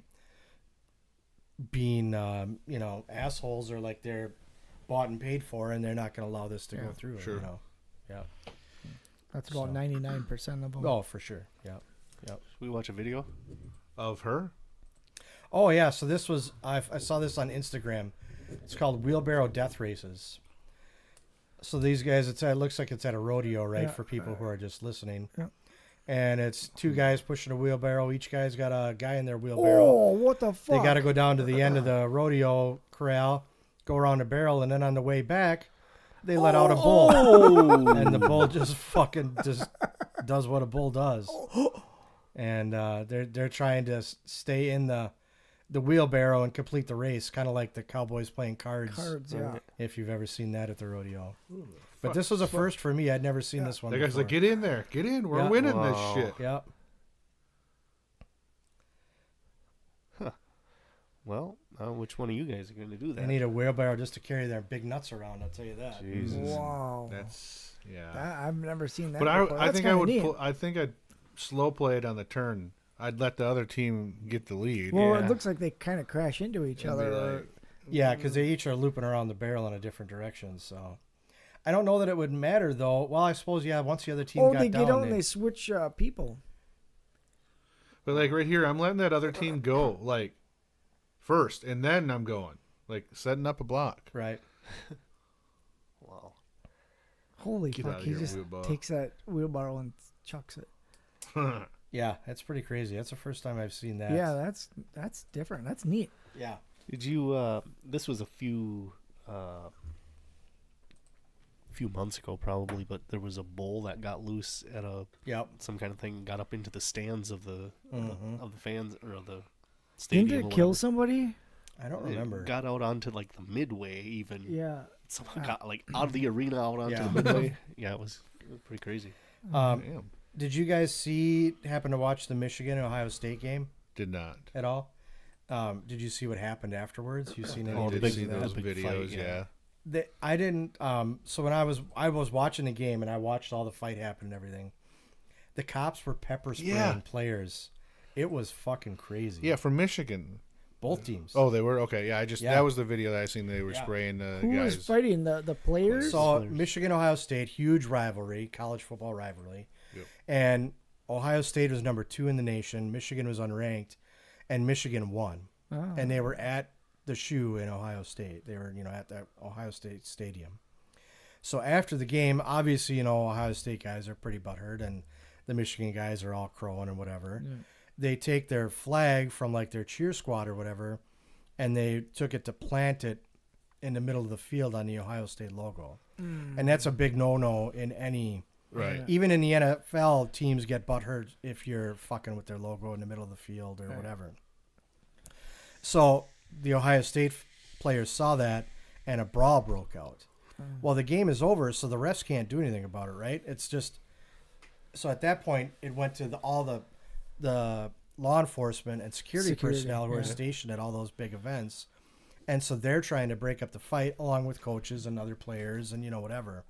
being, assholes, or like they're bought and paid for, and they're not going to allow this to go through. Sure. Yeah. That's about So- 99% of them. Oh, for sure. Yeah. Should we watch a video? Of her? Oh yeah, so this was I saw this on Instagram. It's called Wheelbarrow Death Races. So these guys, it looks like it's at a rodeo, right? Yeah. For people who are just listening. Yeah. And it's 2 guys pushing a wheelbarrow. Each guy's got a guy in their wheelbarrow. Oh, what the fuck? They got to go down to the end of the rodeo corral, go around the barrel, and then on the way back, they let out a bull, and the bull just fucking just does what a bull does. And they're trying to stay in the wheelbarrow and complete the race, kind of like the cowboys playing cards. Cards, yeah. If you've ever seen that at the rodeo. But this was a first for me. I'd never seen this one That guy's before. like, get in there, get in. We're Yeah. winning Wow. this shit. Yep. Well, which one of you guys are going to do that? They need a wheelbarrow just to carry their big nuts around. I'll tell you that. Jesus. Wow. That's I've never seen that But before. I That's think I kinda would. neat. I think I'd slow play it on the turn. I'd let the other team get the lead. Well, Yeah. it looks like they kind of crash into each And other. be Or, like, Yeah, because they each are looping around the barrel in a different direction. So I don't know that it would matter though. Well, I suppose once the other team got they down, get out and they switch people. But like right here, I'm letting that other team go like first, and then I'm going like setting up a block. right. Wow. Holy Get fuck! outta He here, just wheelbarrow. takes that wheelbarrow and chucks it. Yeah, that's pretty crazy. That's the first time I've seen that. Yeah, that's different. That's neat. Yeah. Did you? This was a few months ago, probably, but there was a bull that got loose at Yep. some kind of thing, got up into the stands of the of the fans or of the Didn't stadium. it or kill whatever. somebody? I don't It remember. got out onto like the midway, even. Yeah. Someone got like out of the arena out onto Yeah. the midway. Yeah, it was pretty crazy. Damn. Did you guys happen to watch the Michigan Ohio State game Did not. at all? Did you see what happened afterwards? You seen any? Oh, of the Did this? see big- those the big videos? fight, Yeah. I didn't. So when I was watching the game and I watched all the fight happen and everything, the cops were pepper spraying Yeah. players. It was fucking crazy. Yeah, from Michigan. both teams. Oh, they were okay. Yeah, Yeah. that was the video that I seen. They were Yeah. spraying the Who guys. was fighting the players? So Michigan Ohio State, huge rivalry, college football rivalry, Yep. and Ohio State was number 2 in the nation. Michigan was unranked, and Michigan won. Oh. And they were at the shoe in Ohio State. They were, at the Ohio State stadium. So after the game, obviously, Ohio State guys are pretty butthurt, and the Michigan guys are all crowing and whatever. Yeah. They take their flag from like their cheer squad or whatever, and they took it to plant it in the middle of the field on the Ohio State logo. And that's a big no-no in any. Right. Yeah. Even in the NFL, teams get butthurt if you're fucking with their logo in the middle of the field or whatever. So the Ohio State players saw that, and a brawl broke out. Well, the game is over, so the refs can't do anything about it, right? It's just so at that point it went to all the law enforcement and security personnel who are yeah. stationed at all those big events, and so they're trying to break up the fight along with coaches and other players and whatever.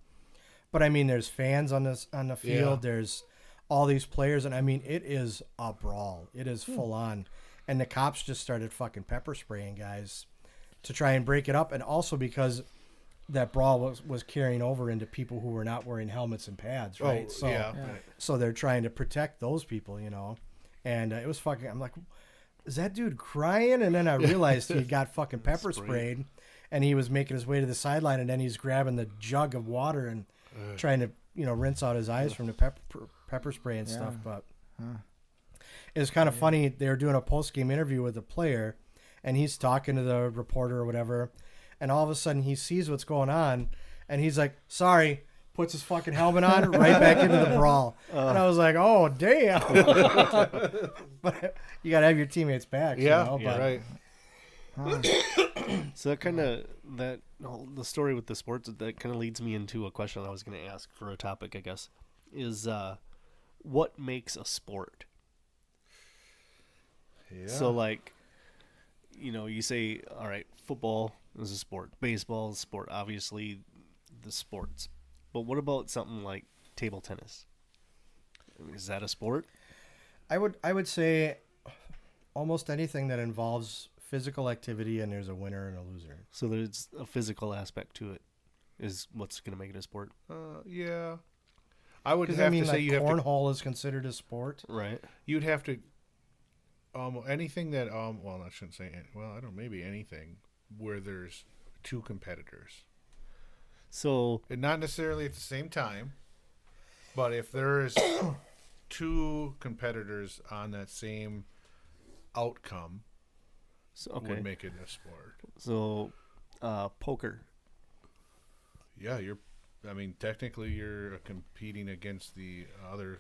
But I mean, there's fans on the field. Yeah. There's all these players, and I mean, it is a brawl. It is full on, and the cops just started fucking pepper spraying guys to try and break it up, and also because that brawl was carrying over into people who were not wearing helmets and pads, right? Oh, yeah. Yeah. Right. So they're trying to protect those people, And it was fucking. I'm like, is that dude crying? And then I realized he got fucking pepper sprayed, and he was making his way to the sideline, and then he's grabbing the jug of water and trying to rinse out his eyes from the pepper spray and stuff. But it was kind of funny. They were doing a post game interview with the player, and he's talking to the reporter or whatever, and all of a sudden he sees what's going on, and he's like, "Sorry." Puts his fucking helmet on, right back into the brawl. And I was like, oh, damn. But you got to have your teammates back. Yeah. But, Right. So that kind of the story with the sports that kind of leads me into a question I was going to ask for a topic, I guess, is what makes a sport? Yeah. So like, you say, all right, football is a sport, baseball is a sport, obviously the sports. But what about something like table tennis? Is that a sport? I would say almost anything that involves physical activity and there's a winner and a loser. So there's a physical aspect to it, is what's going to make it a sport, Yeah. I would Because have I mean, to say like you have to. cornhole is considered a sport. right? You'd have to. Anything that well, I shouldn't say. Well, I don't know. Maybe anything where there's two competitors. So And not necessarily at the same time, but if there's two competitors on that same outcome, okay, would make it a sport. so poker. Yeah, technically you're competing against the other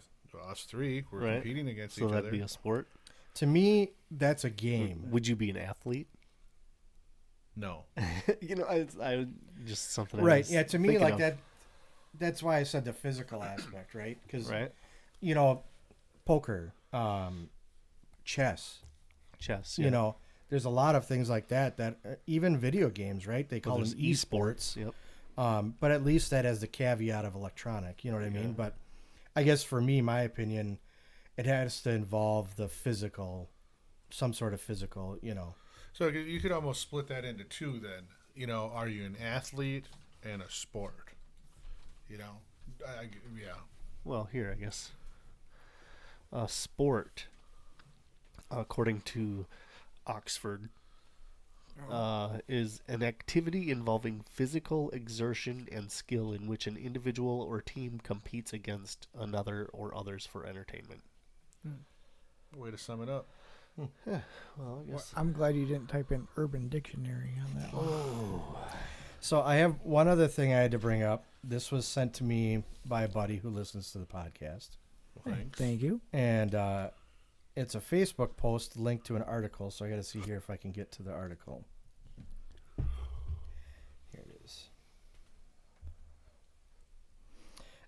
us three. We're Right. competing against So each that'd other. be a sport. To me, that's a game. Would you be an athlete? No. I just something. I Right. was Yeah, to me, thinking like of. that. That's why I said the physical aspect, right? Because, Right. Poker, chess, Chess. there's a lot of things like that even video games, right? They call Well, them there's esports. Yep. But at least that has the caveat of electronic, you know what I mean? But I guess for me, my opinion, it has to involve the physical, some sort of physical, So you could almost split that into two then. You know, are you an athlete and a sport? You know, yeah. Well, here, I guess. Sport, according to Oxford, is an activity involving physical exertion and skill in which an individual or team competes against another or others for entertainment. Way to sum it up. Yeah, well, I guess. I'm glad you didn't type in Urban Dictionary on that one. So I have one other thing I had to bring up. This was sent to me by a buddy who listens to the podcast. Thanks. Thank you. And it's a Facebook post linked to an article, so I got to see here if I can get to the article. Here it is.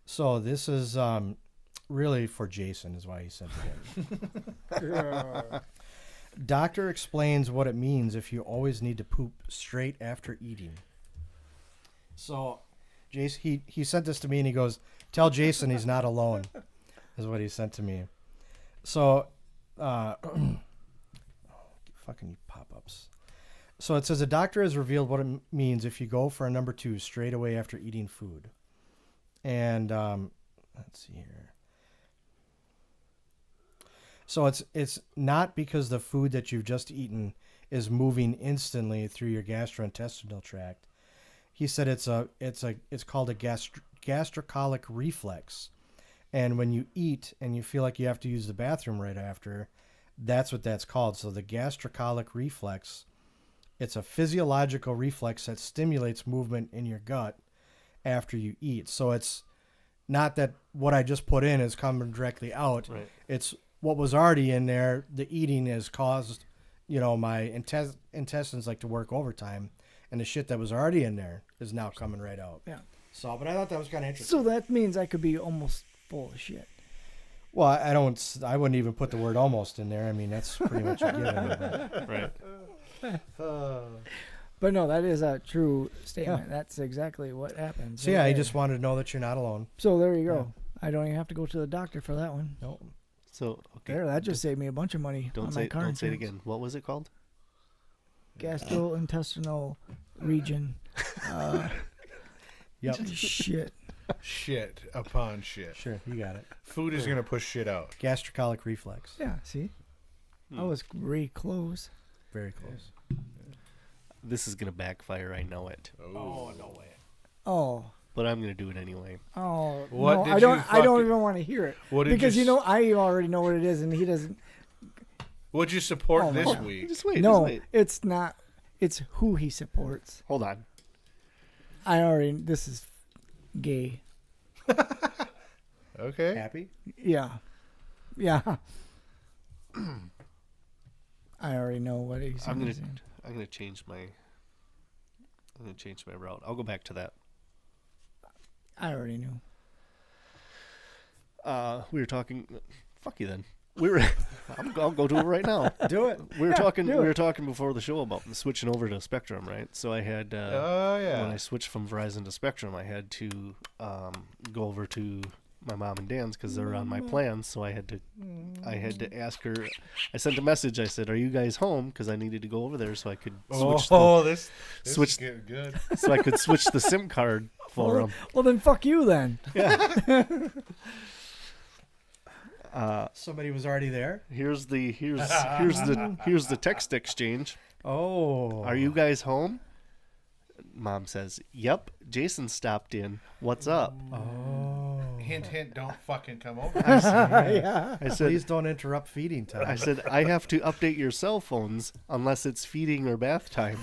So this is really for Jason, is why he sent it in. Doctor explains what it means if you always need to poop straight after eating. So, Jason, he sent this to me, and he goes, "Tell Jason he's not alone," is what he sent to me. So, fucking pop-ups. So it says a doctor has revealed what it means if you go for a number 2 straight away after eating food. And let's see here. So it's not because the food that you've just eaten is moving instantly through your gastrointestinal tract. He said it's called a gastrocolic reflex. And when you eat and you feel like you have to use the bathroom right after, that's what that's called. So the gastrocolic reflex, it's a physiological reflex that stimulates movement in your gut after you eat. So it's not that what I just put in is coming directly out. Right. It's what was already in there. The eating has caused, my intestines like to work overtime, and the shit that was already in there is now coming right out. Yeah. So, but I thought that was kind of interesting. So that means I could be almost full of shit. Well, I wouldn't even put the word almost in there. I mean, that's pretty much a given. Right. But no, that is a true statement. Yeah. That's exactly what happens. So yeah, I just wanted to know that you're not alone. So there you go. Yeah. I don't even have to go to the doctor for that one. Nope. So okay. There, that just saved me a bunch of money. Don't say it again. What was it called? Gastrointestinal region. Yep. Shit. Shit upon shit. Sure, you got it. Food is gonna push shit out. Gastrocolic reflex. Yeah. See, I was very close. Very close. This is gonna backfire. I know it. Oh no way. Oh. But I'm gonna do it anyway. Oh. What no, did I don't. you I don't fucking- even want to hear it. What did because you I already know what it is, and he doesn't. What'd you support Oh, my this God. week? Just wait. No, Just wait. it's not. It's who he supports. Hold on. This is gay. Okay. Happy? Yeah. Yeah. I already know what he's I'm gonna saying. change my route. I'll go back to that. I already knew. We were talking. Fuck you then. I'll go to it right now. Do it. We were Yeah, talking. do We it. were talking before the show about switching over to Spectrum, right? So I had. Oh yeah. When I switched from Verizon to Spectrum, I had to go over to my mom and Dan's because they're on my plan. So I had to ask her. I sent a message. I said, "Are you guys home?" Because I needed to go over there so I could switch. This switch- is getting good. So I could switch the SIM card for them. Well, then fuck you then. Somebody was already there. Here's the text exchange. Oh. Are you guys home? Mom says, "Yep, Jason stopped in. What's up?" Oh. Hint, hint. Don't fucking come over. Yeah. I said, Please don't interrupt feeding time. I said, I have to update your cell phones unless it's feeding or bath time.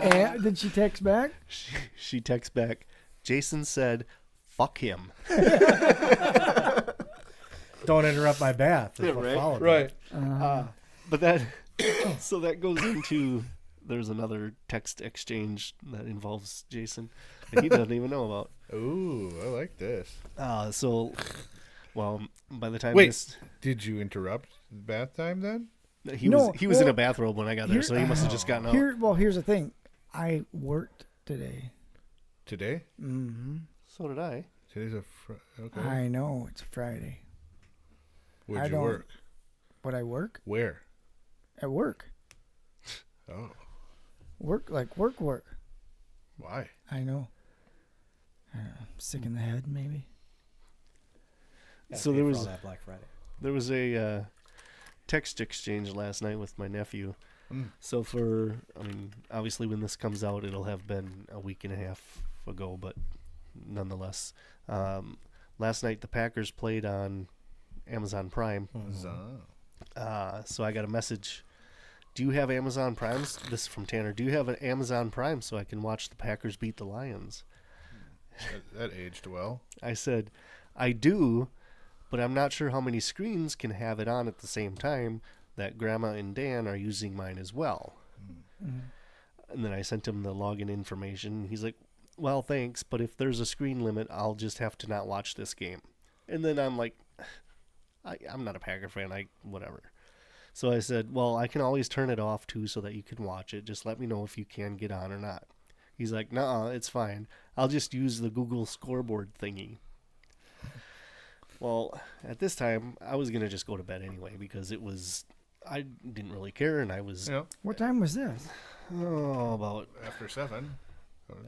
And did she text back? She texts back, Jason said, "Fuck him." Don't interrupt my bath. is Yeah, what right, followed Right. But that, so that goes into, there's another text exchange that involves Jason that he doesn't even know about. Ooh, I like this. So, well, by the time Wait, did you interrupt bath time then? he No, was in well, a bathrobe when I got there, so he must have just gotten out. Here's the thing. I worked today. Today? Mm-hmm. So did I. Today's a okay. I know it's Friday. Where'd I you don't- work? Would I work? Where? At work. Oh, Work. why? I know. I don't know. Sick in the head, maybe. So Pay there for was all that Black Friday. there was a text exchange last night with my nephew. Mm. So obviously when this comes out, it'll have been a week and a half ago, but nonetheless, last night the Packers played on Amazon Prime. So I got a message. Do you have Amazon Prime? This is from Tanner. Do you have an Amazon Prime so I can watch the Packers beat the Lions? That aged well. I said, I do, but I'm not sure how many screens can have it on at the same time that Grandma and Dan are using mine as well. And then I sent him the login information. He's like, well, thanks, but if there's a screen limit, I'll just have to not watch this game. And then I'm like, I'm not a Packer fan, whatever. So I said, well, I can always turn it off too so that you can watch it. Just let me know if you can get on or not. He's like, nuh-uh, it's fine. I'll just use the Google scoreboard thingy. Well, at this time, I was going to just go to bed anyway because I didn't really care and I was, Yeah. What time was this? about After 7.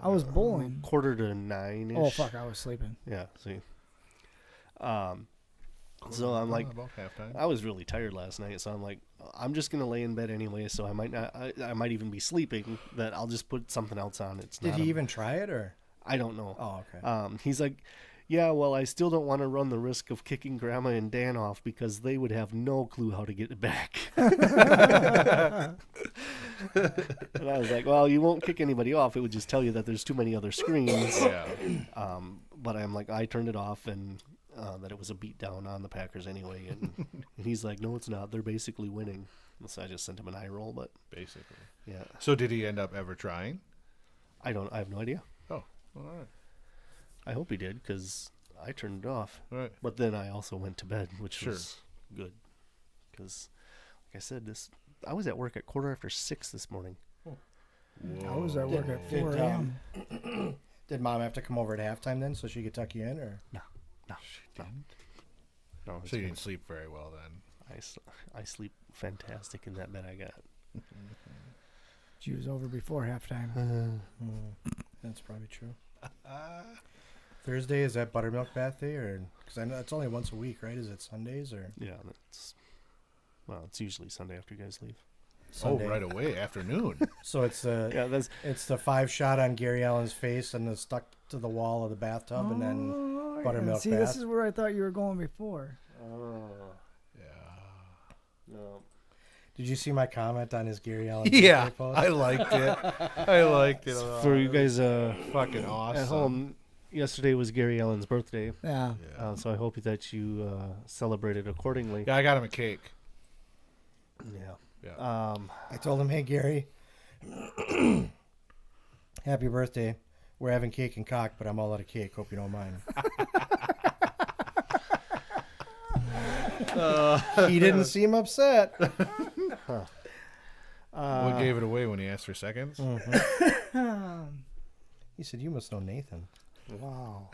I was bowling. 8:45-ish. Oh fuck! I was sleeping. Yeah, see. So I'm like, about halftime. I was really tired last night, so I'm like, I'm just gonna lay in bed anyway. So I might not, I might even be sleeping. That I'll just put something else on. Did he even try it or? I don't know. Oh, okay. He's like, yeah, well, I still don't want to run the risk of kicking Grandma and Dan off because they would have no clue how to get it back. And I was like, well, you won't kick anybody off. It would just tell you that there's too many other screens. Yeah. But I'm like, I turned it off and that it was a beatdown on the Packers anyway. And he's like, no, it's not. They're basically winning. And so I just sent him an eye roll, but Basically. yeah. So did he end up ever trying? I have no idea. Oh, all right. I hope he did because I turned it off. All right. But then I also went to bed, which Sure. was good. Because, like I said, I was at work at 6:15 this morning. I was at work at 4 a.m. Did Mom have to come over at halftime then so she could tuck you in, or? No. So you didn't sleep very well then. I sleep fantastic in that bed I got. She was over before halftime. That's probably true. Thursday, is that buttermilk bath day, or because I know it's only once a week, right? Is it Sundays or Yeah, it's usually Sunday after you guys leave. Sunday? Oh, right away, afternoon. So it's Yeah, that's it's the 5 shot on Gary Allen's face and the stuck to the wall of the bathtub, and then Oh, buttermilk See, bath. this is where I thought you were going before. Yeah. no. Did you see my comment on his Gary Allen? Yeah, birthday post? I liked it. I liked it a lot. For you guys Fucking awesome. at home, yesterday was Gary Allen's birthday, Yeah. Yeah. so I hope that you celebrated accordingly. Yeah, I got him a cake. Yeah. Yeah. I told him, hey Gary, happy birthday. We're having cake and cock, but I'm all out of cake. Hope you don't mind. He didn't seem upset. What gave it away when he asked for seconds? He said, you must know Nathan. Wow.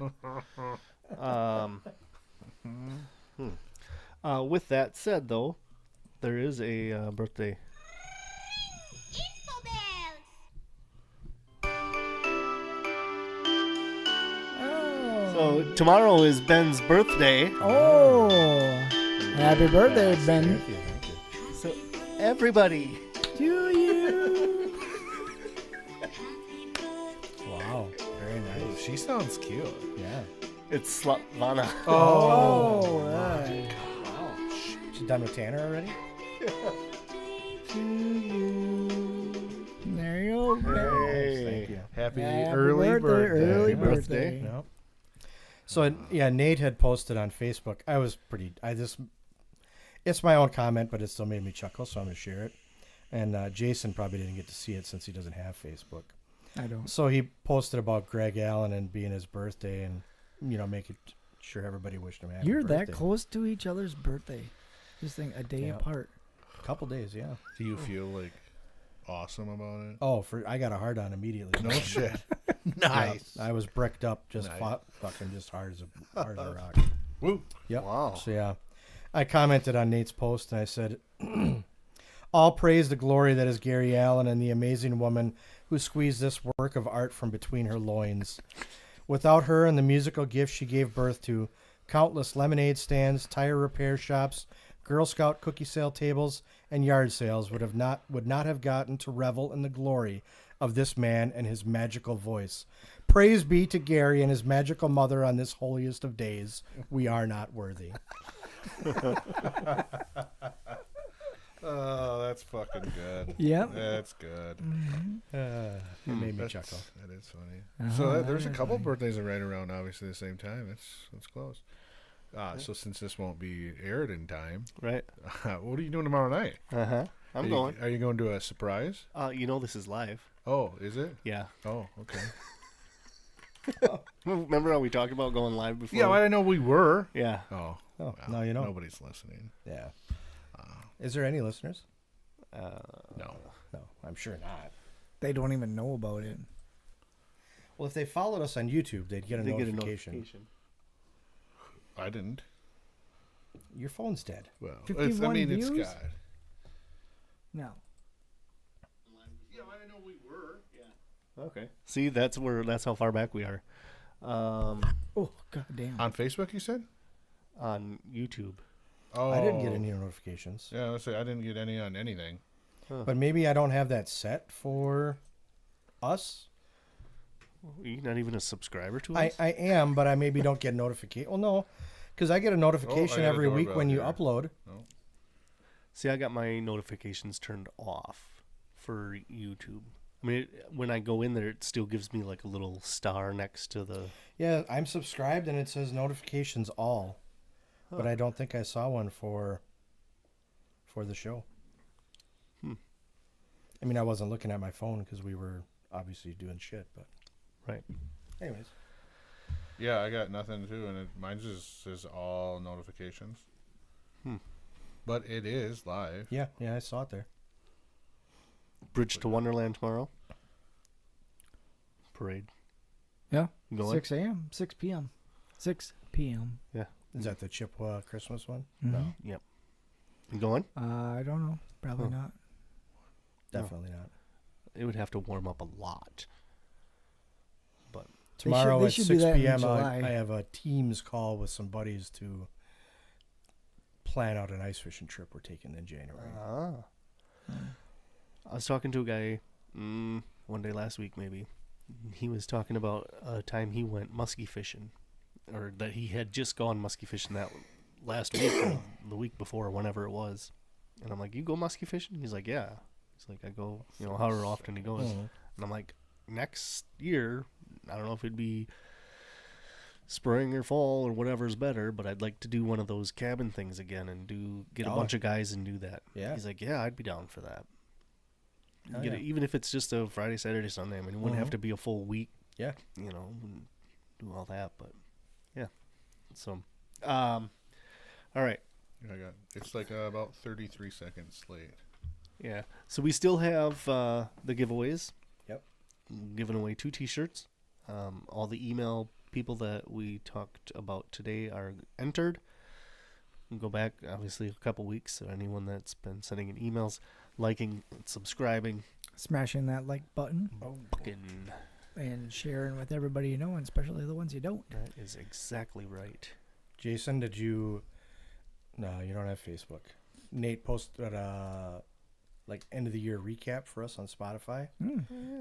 With that said, though, there is a birthday. So tomorrow is Ben's birthday. Oh, happy birthday, Ben. Thank you. So everybody, To you. Wow, very Oh, nice. she sounds cute. Yeah. it's Slavana. Oh, right. Wow. She's done with Tanner already? To you. There you go, Ben. Hey. Thank you. Happy, Happy early birthday. Early Happy birthday. birthday. Yep. So yeah, Nate had posted on Facebook. It's my own comment, but it still made me chuckle, so I'm gonna share it. And Jason probably didn't get to see it since he doesn't have Facebook. I don't. So he posted about Greg Allen and being his birthday, and making sure everybody wished him happy You're birthday. that close to each other's birthday. Just think a day Yeah. apart. A couple days, yeah. Do you feel like awesome about it? Oh, I got a hard on immediately. No shit. Yeah, Nice. I was bricked up, just Nice. fucking just hard as a rock. Woo. Yep. Wow. So yeah, I commented on Nate's post and I said, All praise the glory that is Gary Allen and the amazing woman who squeezed this work of art from between her loins. Without her and the musical gifts she gave birth to, countless lemonade stands, tire repair shops, Girl Scout cookie sale tables, and yard sales would not have gotten to revel in the glory of this man and his magical voice. Praise be to Gary and his magical mother on this holiest of days. We are not worthy. Oh, that's fucking good. Yep. That's good. It made me chuckle. That is funny. So there's a couple birthdays that right around obviously the same time. That's close. So since this won't be aired in time, Right. what are you doing tomorrow night? I'm going. Are you going to a surprise? This is live. Oh, is it? Yeah. Oh, okay. Remember how we talked about going live before? Yeah, well, I didn't know we were. Yeah. Oh, Oh, well, now you know. Nobody's listening. Yeah. Is there any listeners? No. No, I'm sure not. They don't even know about it. Well, if they followed us on YouTube, they'd get a They notification. get a notification. I didn't. Your phone's dead. Well, 51 it's views? got. No. Yeah, I know we were. Okay. See, that's how far back we are. Oh, god damn. On Facebook, you said? On YouTube. Oh, I didn't get any notifications. Yeah, let's say I didn't get any on anything. But maybe I don't have that set for us. Are you not even a subscriber to I us? am, but I maybe don't get notification. Well, no, because I get a notification got a every week doorbell when you here. upload. See, I got my notifications turned off for YouTube. I mean, when I go in there, it still gives me like a little star next to the... Yeah, I'm subscribed and it says notifications all. But I don't think I saw one for the show. I mean, I wasn't looking at my phone because we were obviously doing shit. But Right. anyways, Yeah, I got nothing too, and mine just says all notifications. But it is live. yeah, I saw it there. Bridge to Wonderland tomorrow. Parade. Yeah. You going? 6 a.m. 6 p.m. 6 p.m. Yeah. Is that the Chippewa Christmas one? Mhm. Yep. You going? I don't know. Probably not. Definitely not. It would have to warm up a lot. But Tomorrow they at should do 6 that in p.m. July. I have a Teams call with some buddies to plan out an ice fishing trip we're taking in January. I was talking to a guy one day last week, maybe. He was talking about a time he went muskie fishing, or that he had just gone muskie fishing that last week or the week before, whenever it was. And I'm like, "You go muskie fishing?" He's like, "Yeah." He's like, "I go, however often he goes." And I'm like, "Next year, I don't know if it'd be spring or fall or whatever's better, but I'd like to do one of those cabin things again and get a bunch of guys and do that." Yeah. He's like, "Yeah, I'd be down for that." Hell Get yeah. it, even if it's just a Friday, Saturday, Sunday. I mean, it wouldn't have to be a full week, Yeah. and do all that. But yeah, so all right, It's like about 33 seconds late. yeah. So we still have the giveaways. Yep. Giving away 2 T-shirts. All the email people that we talked about today are entered. We'll go back, obviously, a couple weeks. So anyone that's been sending in emails, liking, subscribing, Smashing that like button fucking, and sharing with everybody you know, and especially the ones you don't. that is exactly right. Jason, did you? No, you don't have Facebook. Nate posted like end of the year recap for us on Spotify,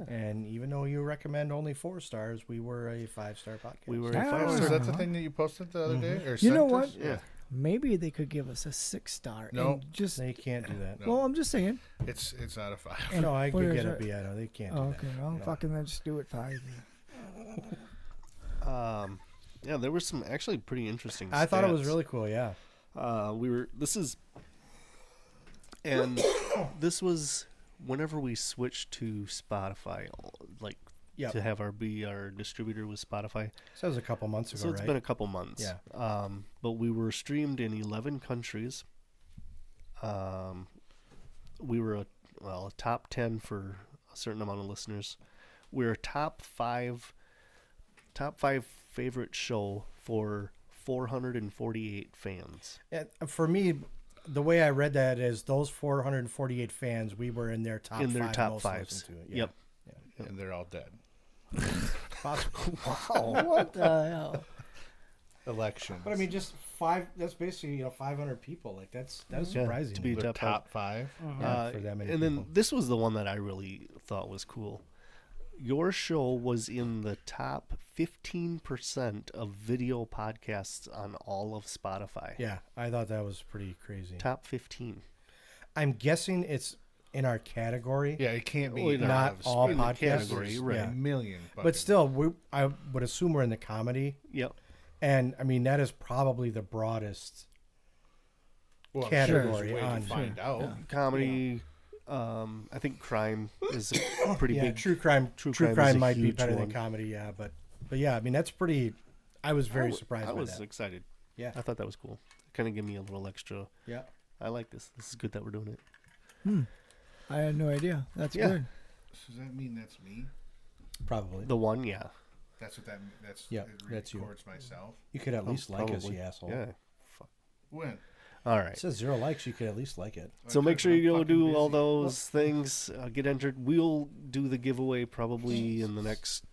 and even though you recommend only 4 stars, we were a 5-star podcast. We were a Ah. 5 Is star. that the thing that you posted the other day? Or You know sent what? us? Yeah. Maybe they could give us a 6-star. No. And just They can't do that. No. well, I'm just saying. It's not a 5. And No, I what could is get a it? B. I know they can't. Oh, do okay, that. well, No. fucking then just do it 5. Yeah, there were some actually pretty interesting I thought it was stats. really cool. Yeah. This was whenever we switched to Spotify, like Yep. to have our distributor with Spotify. So that was a couple months ago, So it's right? been a couple months. Yeah. But we were streamed in 11 countries. We were a top 10 for a certain amount of listeners. We're a top five favorite show for 448 fans. Yeah, for me, the way I read that is those 448 fans, we were in their top In their five top most fives. listened to. Yep. And they're all dead. Possible. What the hell? Elections. But I mean, just five. That's basically 500 people. Like that's Yeah, surprising. to be the top top five. Yeah, for that many and people. then this was the one that I really thought was cool. Your show was in the top 15% of video podcasts on all of Spotify. Yeah, I thought that was pretty crazy. Top 15. I'm guessing it's in our category. Yeah, it can't be Well, not of all space. podcasts. category, right. Yeah. A million. But still, I would assume we're in the comedy, Yep. and I mean that is probably the broadest. well, I'm category sure there's a way on- to find out. Yeah. Comedy. I think crime is a pretty Yeah, big. true crime. true True crime crime, is a might be huge better one. than comedy. Yeah, but yeah, I mean that's pretty. I was very surprised I by was that. excited. Yeah. I thought that was cool. Kind of give me a little extra. Yeah. I like this. This is good that we're doing it. I had no idea. That's Yeah. good. Does that mean that's me? Probably. The one, yeah. That's what that. That's Yeah, it that's you. records myself. You could at least like us, Probably. you asshole. Yeah. When? All It right. says 0 likes. You could at least like it. So make sure I'm you go fucking do all busy. those things. Get entered. We'll do the giveaway probably in the next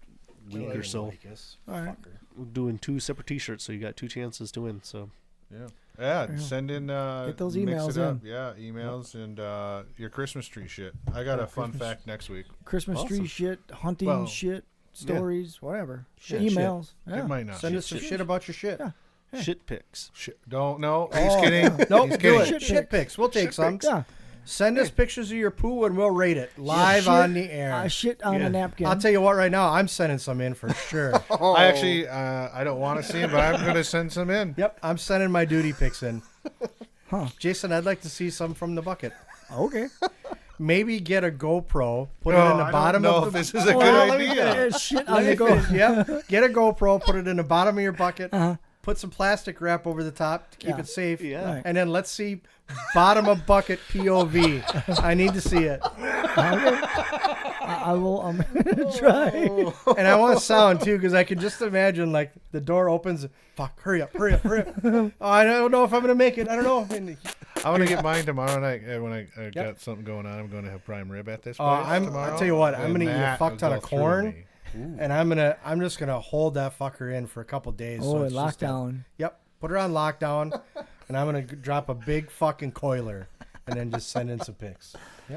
week or so. Like us, All right. fucker. We're doing 2 separate T-shirts, so you got 2 chances to win. So Yeah. Yeah. Send in. Get those mix emails it up. in. Yeah, emails and your Christmas tree shit. I got a fun Christmas- fact next week. Christmas Awesome. tree shit, hunting Well, shit, stories, whatever. Shit, Emails. Yeah. It might not. Send be us some shit. shit about your shit. Yeah. Hey. shit picks. Shit. Don't. No. Oh. He's kidding. Nope, He's do kidding. it. Shit Shit pics. We'll take Shit some. pics. Yeah. Send us pictures of your poo and we'll rate it live Shit- on the air. Shit on Yeah. a napkin. I'll tell you what, right now, I'm sending some in for sure. I actually. I don't want to see him, but I'm gonna send some in. Yep, I'm sending my duty pics in. Huh. Jason, I'd like to see some from the bucket. Okay. Maybe get a GoPro, put it Oh, in the I bottom don't know of if the. this is a Oh, good let me idea. finish. Shit Let on me the go. finish. Yep. Get a GoPro, put it in the bottom of your bucket, Uh-huh. put some plastic wrap over the top to keep Yeah. it safe, Yeah. Right. and then let's see bottom of bucket POV. I need to see it. I will try. And I want sound too, because I can just imagine like the door opens. Fuck! Hurry up! Hurry up! Hurry up! Oh, I don't know if I'm gonna make it. I don't know. And, I'm gonna get mine tomorrow night when I got something going on. I'm going to have prime rib at this place I'll tomorrow. tell you what. I'm and gonna eat a that fuck will ton go of through corn, me. and I'm just gonna hold that fucker in for a couple days. Oh, it's just lockdown. Yep. Put her on lockdown, and I'm gonna drop a big fucking coiler, and then just send in some pics.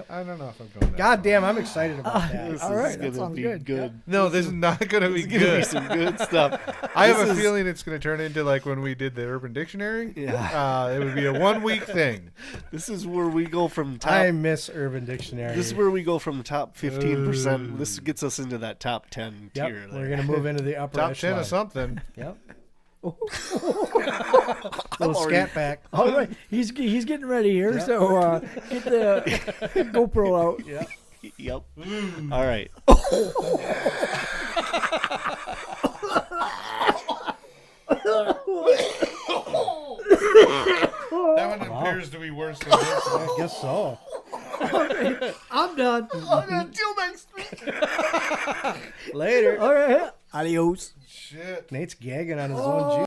I don't know if I'm going. That God far. damn, I'm excited about that. This All is right, that gonna sounds be good. No, this is not going to be It's gonna be good. some good stuff. I have This a is- feeling it's going to turn into like when we did the Urban Dictionary. Yeah. It would be a 1 week thing. This is where we go from top. I miss Urban Dictionary. This is where we go from the top 15%. This gets us into that top 10 Yep. tier. We're There. gonna move into the upper Top 10 echelon. of something. Yep. Little scat pack. All right, he's getting ready here. Yeah. So get the GoPro out. Yeah. Yep. All right. That one appears to be worse than this. I guess so. I'm done. Until next week. Later. All right. Adios. Shit. Nate's gagging on his own juice.